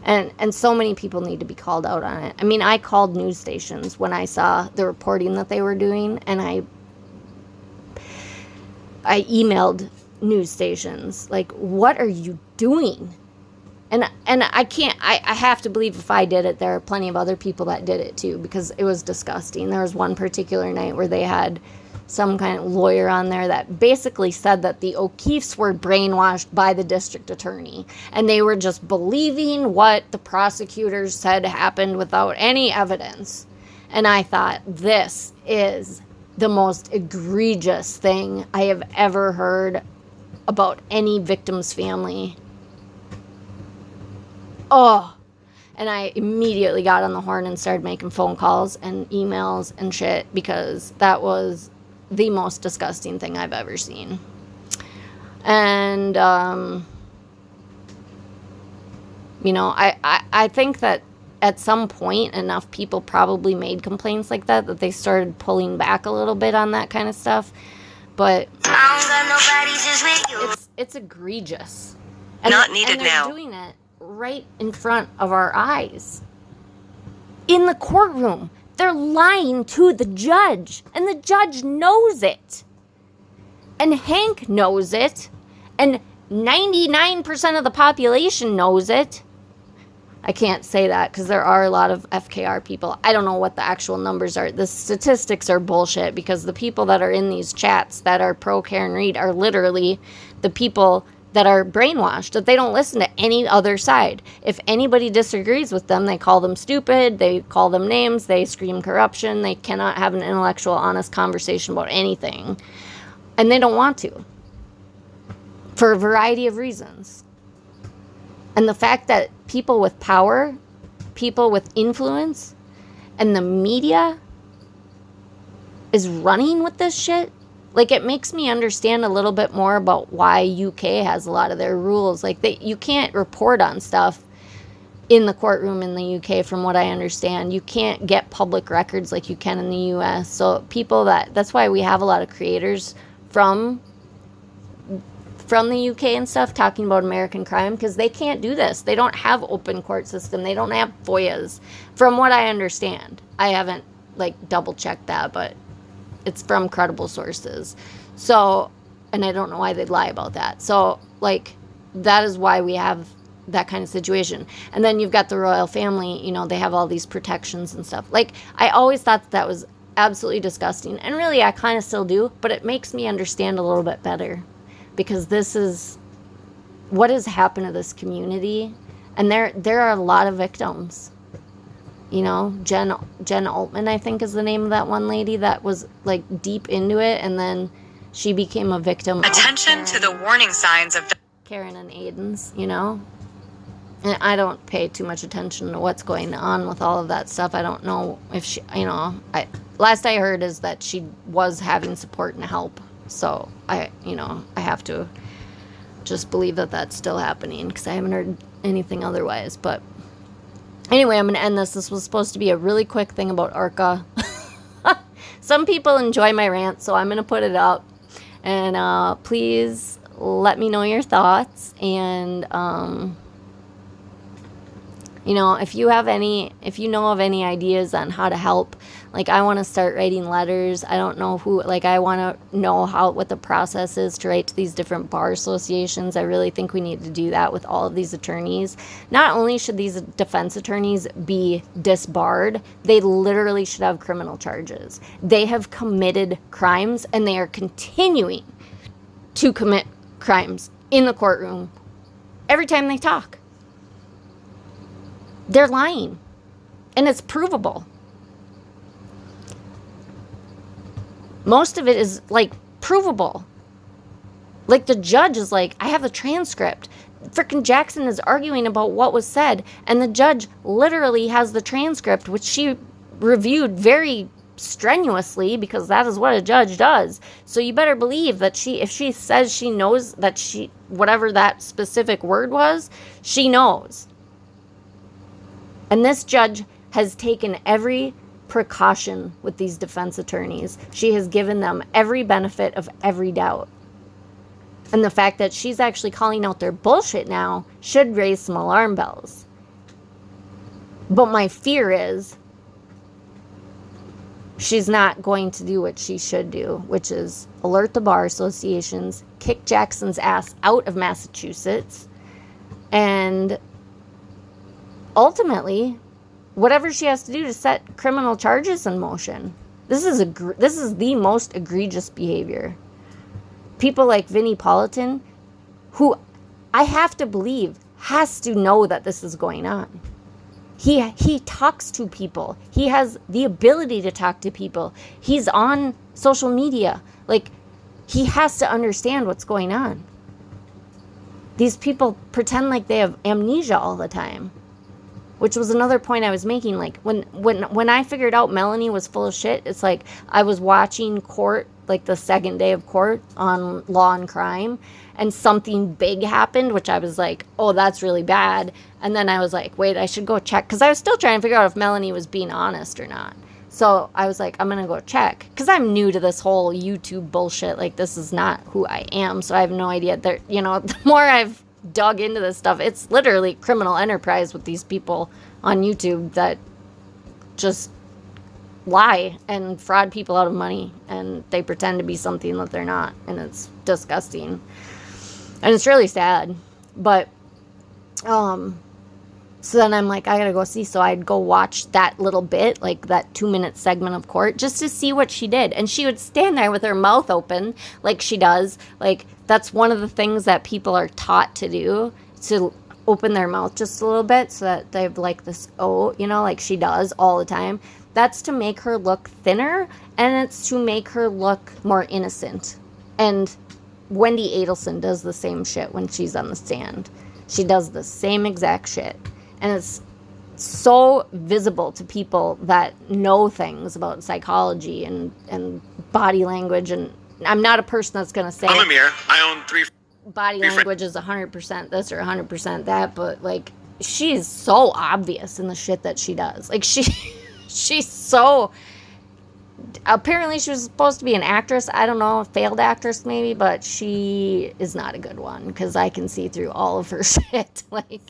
And so many people need to be called out on it. I mean, I called news stations when I saw the reporting that they were doing, and I emailed news stations, like, what are you doing? And I have to believe if I did it, there are plenty of other people that did it too, because it was disgusting. There was one particular night where they had some kind of lawyer on there that basically said that the O'Keefes were brainwashed by the district attorney, and they were just believing what the prosecutors said happened without any evidence. And I thought, this is the most egregious thing I have ever heard about any victim's family. Oh, and I immediately got on the horn and started making phone calls and emails and shit, because that was the most disgusting thing I've ever seen. And, you know, I think that at some point enough people probably made complaints like that they started pulling back a little bit on that kind of stuff. But it's egregious. And Not needed and they're now. doing it right in front of our eyes. In the courtroom. They're lying to the judge, and the judge knows it. And Hank knows it, and 99% of the population knows it. I can't say that because there are a lot of FKR people. I don't know what the actual numbers are. The statistics are bullshit, because the people that are in these chats that are pro Karen Reed are literally the people that are brainwashed, that they don't listen to any other side. If anybody disagrees with them, they call them stupid, they call them names, they scream corruption, they cannot have an intellectual, honest conversation about anything. And they don't want to, for a variety of reasons. And the fact that people with power, people with influence, and the media is running with this shit, Like, it makes me understand a little bit more about why UK has a lot of their rules. Like, you can't report on stuff in the courtroom in the UK, from what I understand. You can't get public records like you can in the US. So people that's why we have a lot of creators from the UK and stuff talking about American crime, because they can't do this. They don't have open court system. They don't have FOIAs, from what I understand. I haven't, like, double checked that, but it's from credible sources. So, and I don't know why they'd lie about that. So, like, that is why we have that kind of situation. And then you've got the royal family, you know, they have all these protections and stuff. Like, I always thought that was absolutely disgusting. And really, I kind of still do, but it makes me understand a little bit better, because this is what has happened to this community. And there are a lot of victims. You know, Jen Altman, I think, is the name of that one lady that was, like, deep into it, and then she became a victim. Attention to the warning signs of Karen and Aiden's, you know. And I don't pay too much attention to what's going on with all of that stuff. I don't know if she, you know, last I heard is that she was having support and help. So I have to just believe that that's still happening, because I haven't heard anything otherwise. But anyway, I'm going to end this. This was supposed to be a really quick thing about Arca. Some people enjoy my rant, so I'm going to put it up. And please let me know your thoughts. And, you know, if you know of any ideas on how to help, like, I want to start writing letters. I don't know who, like, I want to know what the process is to write to these different bar associations. I really think we need to do that with all of these attorneys. Not only should these defense attorneys be disbarred, they literally should have criminal charges. They have committed crimes, and they are continuing to commit crimes in the courtroom every time they talk. They're lying, and it's provable. Most of it is, like, provable. Like, the judge is like, I have the transcript. Frickin' Jackson is arguing about what was said, and the judge literally has the transcript, which she reviewed very strenuously, because that is what a judge does. So you better believe that if she says she knows that whatever that specific word was, she knows. And this judge has taken every precaution with these defense attorneys. She has given them every benefit of every doubt. And the fact that she's actually calling out their bullshit now should raise some alarm bells. But my fear is she's not going to do what she should do, which is alert the bar associations, kick Jackson's ass out of Massachusetts, and ultimately, whatever she has to do to set criminal charges in motion. This is the most egregious behavior. People like Vinnie Politan, who I have to believe has to know that this is going on. He talks to people. He has the ability to talk to people. He's on social media. Like, he has to understand what's going on. These people pretend like they have amnesia all the time. Which was another point I was making. Like, when I figured out Melanie was full of shit, it's like I was watching court, like the second day of court on Law and Crime, and something big happened, which I was like, oh, that's really bad. And then I was like, wait, I should go check, because I was still trying to figure out if Melanie was being honest or not. So I was like, I'm going to go check, because I'm new to this whole YouTube bullshit. Like, this is not who I am, so I have no idea. You know, the more I've dug into this stuff, it's literally criminal enterprise with these people on YouTube that just lie and fraud people out of money, and they pretend to be something that they're not, and it's disgusting, and it's really sad. But so then I'm like, I gotta go see. So I'd go watch that little bit, like that 2-minute segment of court, just to see what she did. And she would stand there with her mouth open, like she does. Like, that's one of the things that people are taught to do, to open their mouth just a little bit so that they have, like, this, oh, you know, like she does all the time. That's to make her look thinner, and it's to make her look more innocent. And Wendy Adelson does the same shit when she's on the stand. She does the same exact shit. And it's so visible to people that know things about psychology and body language and I'm not a person that's going to say I'm Amir. I own 3 body language is 100% this or 100% that, but like she's so obvious in the shit that she does. Like she's so, apparently she was supposed to be an actress. I don't know, a failed actress maybe, but she is not a good one because I can see through all of her shit. Like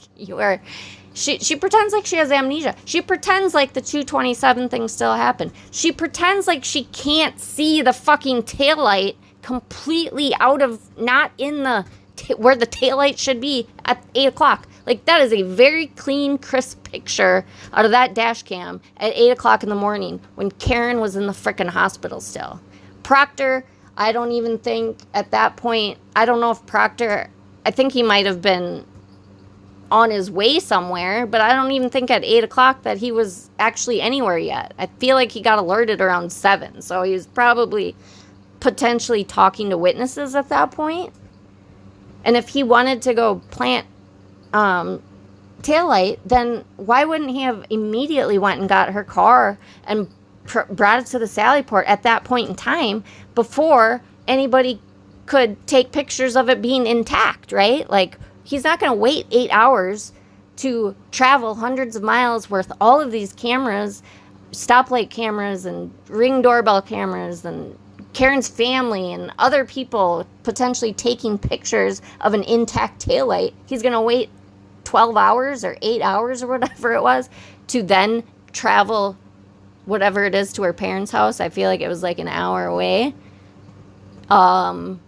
she pretends like she has amnesia. She pretends like the 227 thing still happened. She pretends like she can't see the fucking taillight completely out of, not in the, where the taillight should be at 8 o'clock. Like, that is a very clean, crisp picture out of that dash cam at 8 o'clock in the morning when Karen was in the frickin' hospital still. Proctor, I don't even think at that point, I don't know if Proctor, I think he might have been on his way somewhere, but I don't even think at 8 o'clock that he was actually anywhere yet. I feel like he got alerted around 7, so he was probably potentially talking to witnesses at that point. And if he wanted to go plant taillight, then why wouldn't he have immediately went and got her car and brought it to the Sally Port at that point in time before anybody could take pictures of it being intact, right? Like, he's not going to wait 8 hours to travel hundreds of miles worth all of these cameras, stoplight cameras and Ring doorbell cameras and Karen's family and other people potentially taking pictures of an intact taillight. He's going to wait 12 hours or 8 hours or whatever it was to then travel whatever it is to her parents' house. I feel like it was like an hour away. And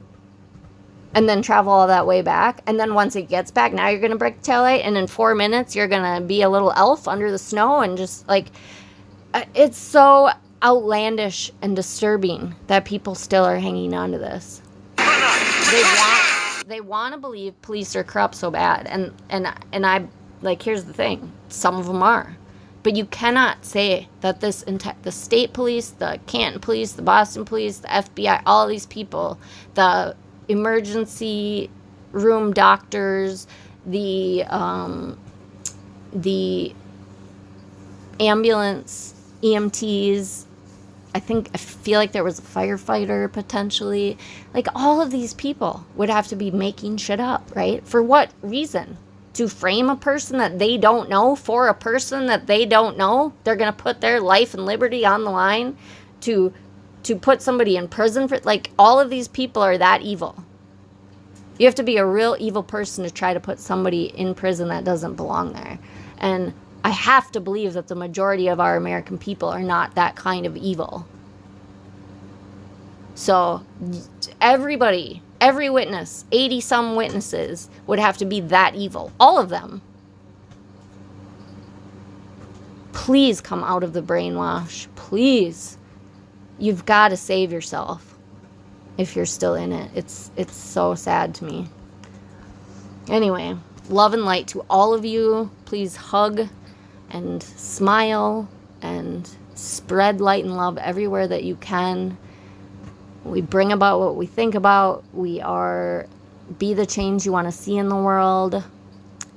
then travel all that way back. And then once it gets back, now you're going to break the taillight. And in 4 minutes, you're going to be a little elf under the snow. And just like, it's so outlandish and disturbing that people still are hanging on to this. They want to believe police are corrupt so bad. And I, like, here's the thing. Some of them are. But you cannot say that the state police, the Canton police, the Boston police, the FBI, all these people, the emergency room doctors, the ambulance EMTs, I feel like there was a firefighter potentially. Like, all of these people would have to be making shit up, right? For what reason? To frame a person that they don't know for a person that they don't know? They're going to put their life and liberty on the line to put somebody in prison for, like, all of these people are that evil. You have to be a real evil person to try to put somebody in prison that doesn't belong there. And I have to believe that the majority of our American people are not that kind of evil. So everybody, every witness, 80-some witnesses would have to be that evil. All of them. Please come out of the brainwash. Please. You've got to save yourself if you're still in it. It's so sad to me. Anyway, love and light to all of you. Please hug and smile and spread light and love everywhere that you can. We bring about what we think about. We are, be the change you want to see in the world.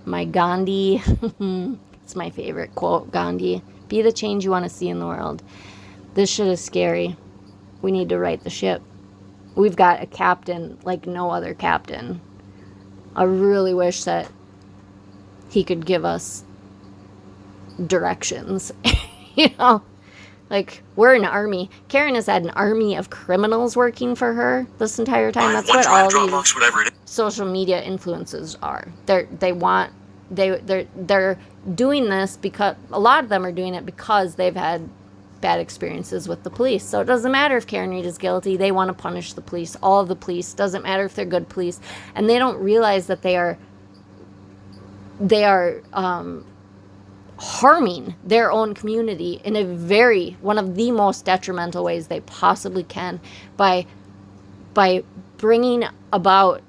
My Gandhi, it's my favorite quote, Gandhi. Be the change you want to see in the world. This shit is scary. We need to right the ship. We've got a captain like no other captain. I really wish that he could give us directions. You know, like, we're an army. Karen has had an army of criminals working for her this entire time. That's what all these social media influencers are. They're doing this because a lot of them are doing it because they've had bad experiences with the police. So it doesn't matter if Karen Read is guilty. They want to punish the police. All of the police. Doesn't matter if they're good police. And they don't realize that they are harming their own community in one of the most detrimental ways they possibly can by bringing about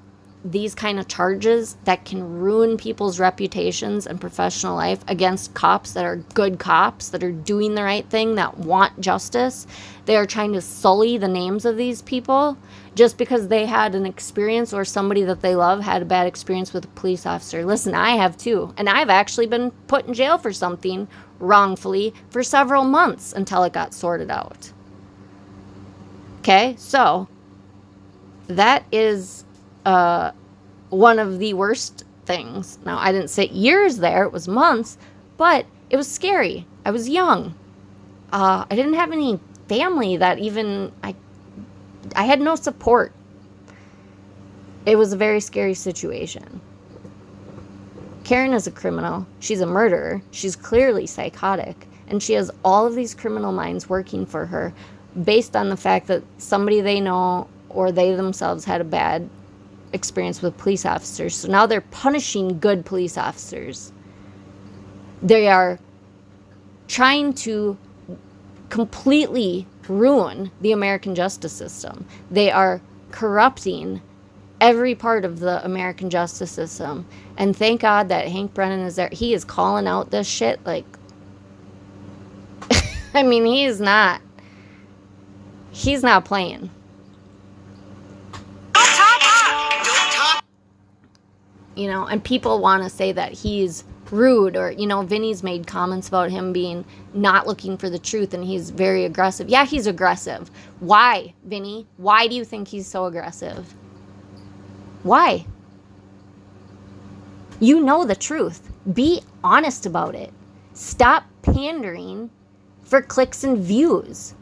these kind of charges that can ruin people's reputations and professional life against cops that are good cops, that are doing the right thing, that want justice. They are trying to sully the names of these people just because they had an experience or somebody that they love had a bad experience with a police officer. Listen, I have too. And I've actually been put in jail for something wrongfully for several months until it got sorted out. Okay, so that is one of the worst things. Now, I didn't sit years there. It was months, but it was scary. I was young. I didn't have any family that even... I had no support. It was a very scary situation. Karen is a criminal. She's a murderer. She's clearly psychotic. And she has all of these criminal minds working for her based on the fact that somebody they know or they themselves had a bad experience with police officers. So now they're punishing good police officers. They are trying to completely ruin the American justice system. They are corrupting every part of the American justice system. And thank God that Hank Brennan is there. He is calling out this shit like... I mean, he's not playing. You know, and people want to say that he's rude, or, you know, Vinny's made comments about him being not looking for the truth and he's very aggressive. Yeah, he's aggressive. Why, Vinny? Why do you think he's so aggressive? Why? You know the truth. Be honest about it. Stop pandering for clicks and views.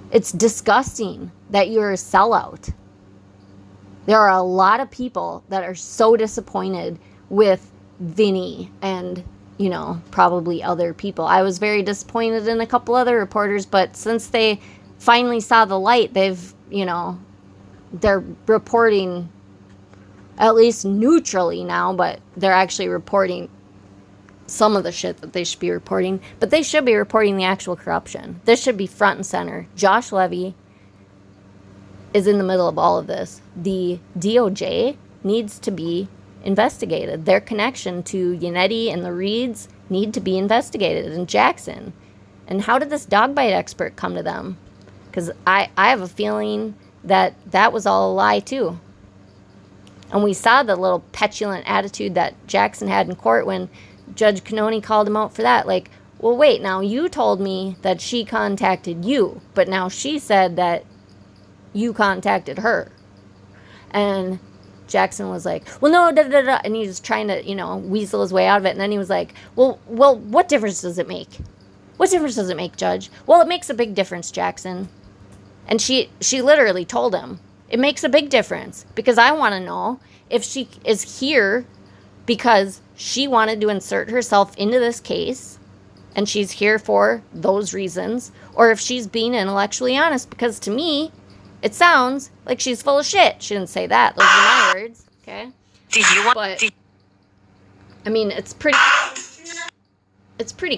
It's disgusting that you're a sellout. There are a lot of people that are so disappointed with Vinny and, you know, probably other people. I was very disappointed in a couple other reporters, but since they finally saw the light, they've, you know, they're reporting at least neutrally now, but they're actually reporting some of the shit that they should be reporting. But they should be reporting the actual corruption. This should be front and center. Josh Levy is in the middle of all of this. The DOJ needs to be investigated. Their connection to Yannetti and the Reeds need to be investigated, and Jackson. And how did this dog bite expert come to them? Because I have a feeling that that was all a lie too. And we saw the little petulant attitude that Jackson had in court when Judge Cannoni called him out for that. Like, well, wait, now you told me that she contacted you, but now she said that you contacted her. And Jackson was like, well, no, da da da. And he was trying to, you know, weasel his way out of it. And then he was like, well, what difference does it make? What difference does it make, Judge? Well, it makes a big difference, Jackson. And she literally told him, it makes a big difference, because I want to know if she is here because she wanted to insert herself into this case and she's here for those reasons, or if she's being intellectually honest, because to me, it sounds like she's full of shit. She didn't say that. Those are my words, okay? But, I mean, it's pretty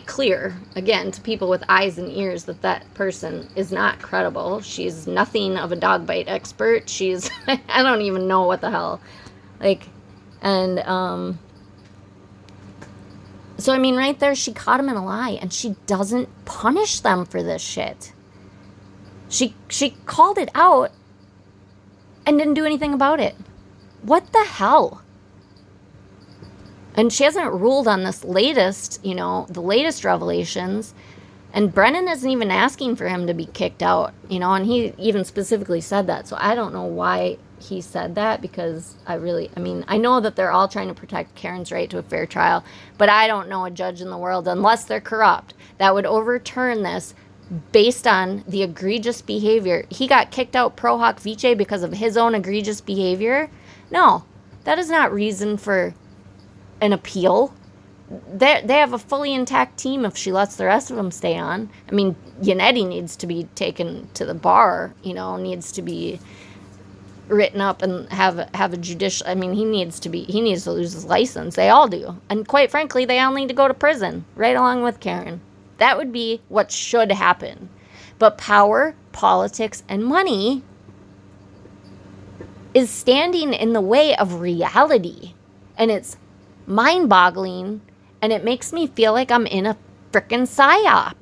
clear, again, to people with eyes and ears that that person is not credible. She's nothing of a dog bite expert. She's, I don't even know what the hell. Like, and, so, I mean, right there, she caught him in a lie, and she doesn't punish them for this shit. She called it out and didn't do anything about it. What the hell? And she hasn't ruled on this latest, you know, the latest revelations. And Brennan isn't even asking for him to be kicked out, you know, and he even specifically said that. So I don't know why he said that, because I mean, I know that they're all trying to protect Karen's right to a fair trial, but I don't know a judge in the world, unless they're corrupt, that would overturn this based on the egregious behavior. He got kicked out pro hoc vice because of his own egregious behavior. No, that is not reason for an appeal. They have a fully intact team if she lets the rest of them stay on. I mean, Yannetti needs to be taken to the bar, you know, needs to be written up and have a judicial, I mean, he needs to lose his license. They all do. And quite frankly, they all need to go to prison, right along with Karen. That would be what should happen. But power, politics, and money is standing in the way of reality. And it's mind-boggling, and it makes me feel like I'm in a frickin' psyop.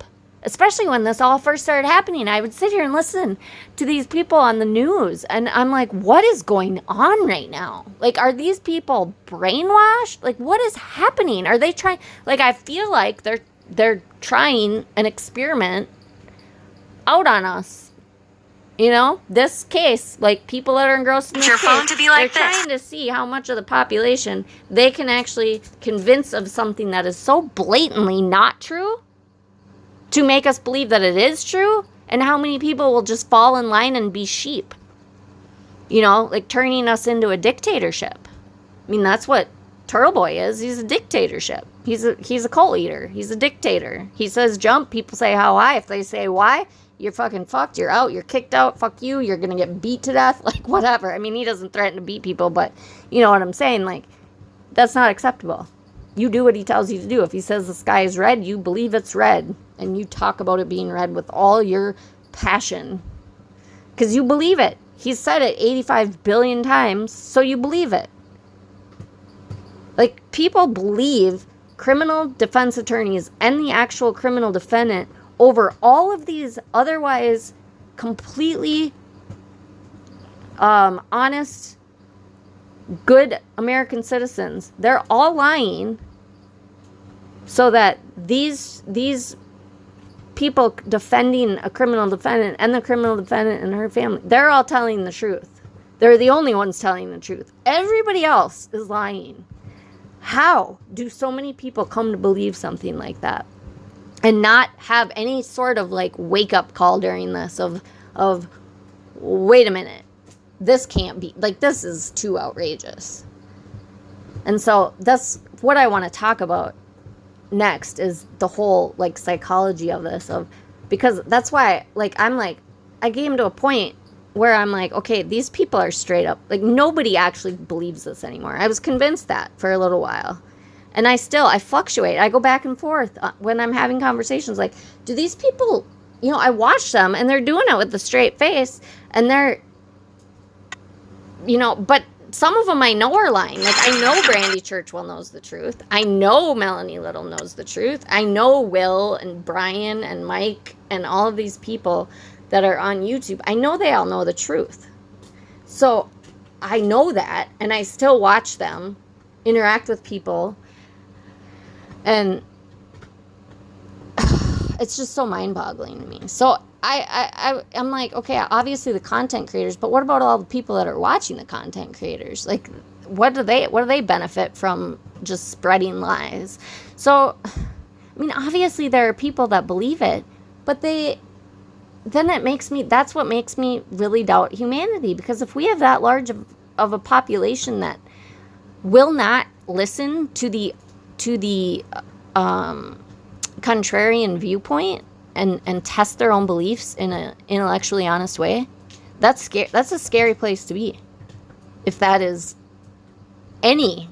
Especially when this all first started happening. I would sit here and listen to these people on the news, and I'm like, what is going on right now? Like, are these people brainwashed? Like, what is happening? Are they trying, like, I feel like they're trying an experiment out on us. You know, this case, like people that are engrossed in this Your case, phone to be like they're this. trying to see how much of the population they can actually convince of something that is so blatantly not true to make us believe that it is true, and how many people will just fall in line and be sheep. You know, like turning us into a dictatorship. I mean, that's what Turtleboy is. He's a dictatorship. He's a cult leader. He's a dictator. He says jump, people say how high. If they say why, you're fucking fucked. You're out. You're kicked out. Fuck you. You're gonna get beat to death. Like, whatever. I mean, he doesn't threaten to beat people, but you know what I'm saying? Like, that's not acceptable. You do what he tells you to do. If he says the sky is red, you believe it's red. And you talk about it being red with all your passion. Because you believe it. He's said it 85 billion times, so you believe it. Like, people believe criminal defense attorneys and the actual criminal defendant over all of these otherwise completely honest, good American citizens. They're all lying so that these people defending a criminal defendant and the criminal defendant and her family, they're all telling the truth. They're the only ones telling the truth. Everybody else is lying. How do so many people come to believe something like that and not have any sort of like wake up call during this of wait a minute, this can't be, like, this is too outrageous. And so that's what I want to talk about next, is the whole like psychology of this, because that's why I came to a point where I'm like, okay, these people are straight up, like, nobody actually believes this anymore. I was convinced that for a little while. And I fluctuate. I go back and forth when I'm having conversations. Like, do these people, you know, I watch them and they're doing it with a straight face and they're, you know, but some of them I know are lying. Like, I know Brandy Churchwell knows the truth. I know Melanie Little knows the truth. I know Will and Brian and Mike and all of these people that are on YouTube. I know they all know the truth. So I know that, and I still watch them interact with people, and it's just so mind-boggling to me. So I'm like, okay, obviously the content creators, but what about all the people that are watching the content creators? Like, what do they benefit from just spreading lies? So, I mean, obviously there are people that believe it, but that's what makes me really doubt humanity. Because if we have that large of a population that will not listen to the contrarian viewpoint and test their own beliefs in an intellectually honest way, that's a scary place to be. If that is any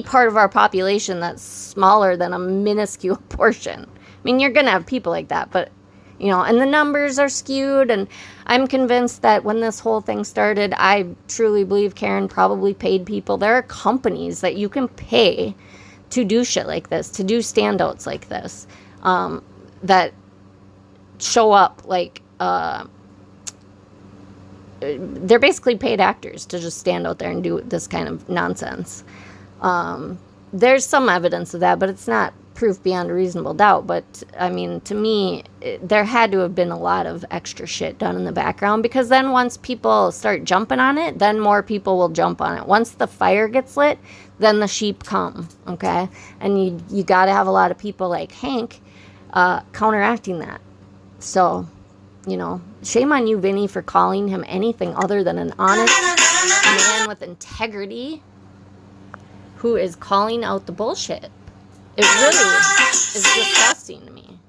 part of our population that's smaller than a minuscule portion. I mean, you're gonna have people like that, but you know, and the numbers are skewed, and I'm convinced that when this whole thing started, I truly believe Karen probably paid people. There are companies that you can pay to do shit like this, to do standouts like this, that show up like, they're basically paid actors to just stand out there and do this kind of nonsense. There's some evidence of that, but it's not proof beyond a reasonable doubt. But I mean, to me, there had to have been a lot of extra shit done in the background, because then once people start jumping on it, then more people will jump on it. Once the fire gets lit, then the sheep come, okay? And you got to have a lot of people like Hank counteracting that. So, you know, shame on you, Vinny, for calling him anything other than an honest man with integrity who is calling out the bullshit. It really is disgusting to me.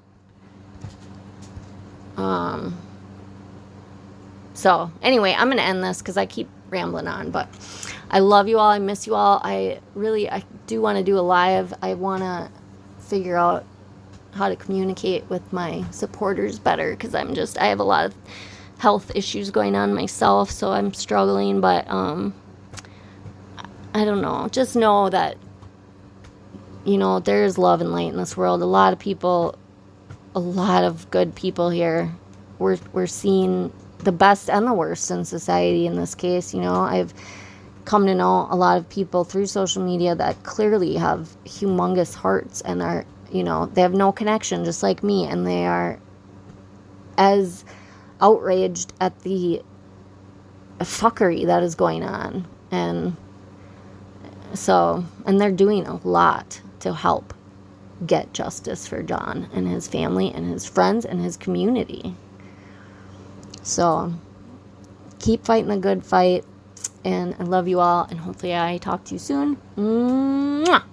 So, anyway, I'm going to end this because I keep rambling on. But I love you all. I miss you all. I do want to do a live. I want to figure out how to communicate with my supporters better, because I have a lot of health issues going on myself, so I'm struggling. But I don't know. Just know that, you know, there is love and light in this world. A lot of good people here. We're seeing the best and the worst in society in this case. You know, I've come to know a lot of people through social media that clearly have humongous hearts and are, you know, they have no connection, just like me, and they are as outraged at the fuckery that is going on. And so, and they're doing a lot to help get justice for John and his family and his friends and his community. So keep fighting the good fight, and I love you all, and hopefully I talk to you soon. Mwah!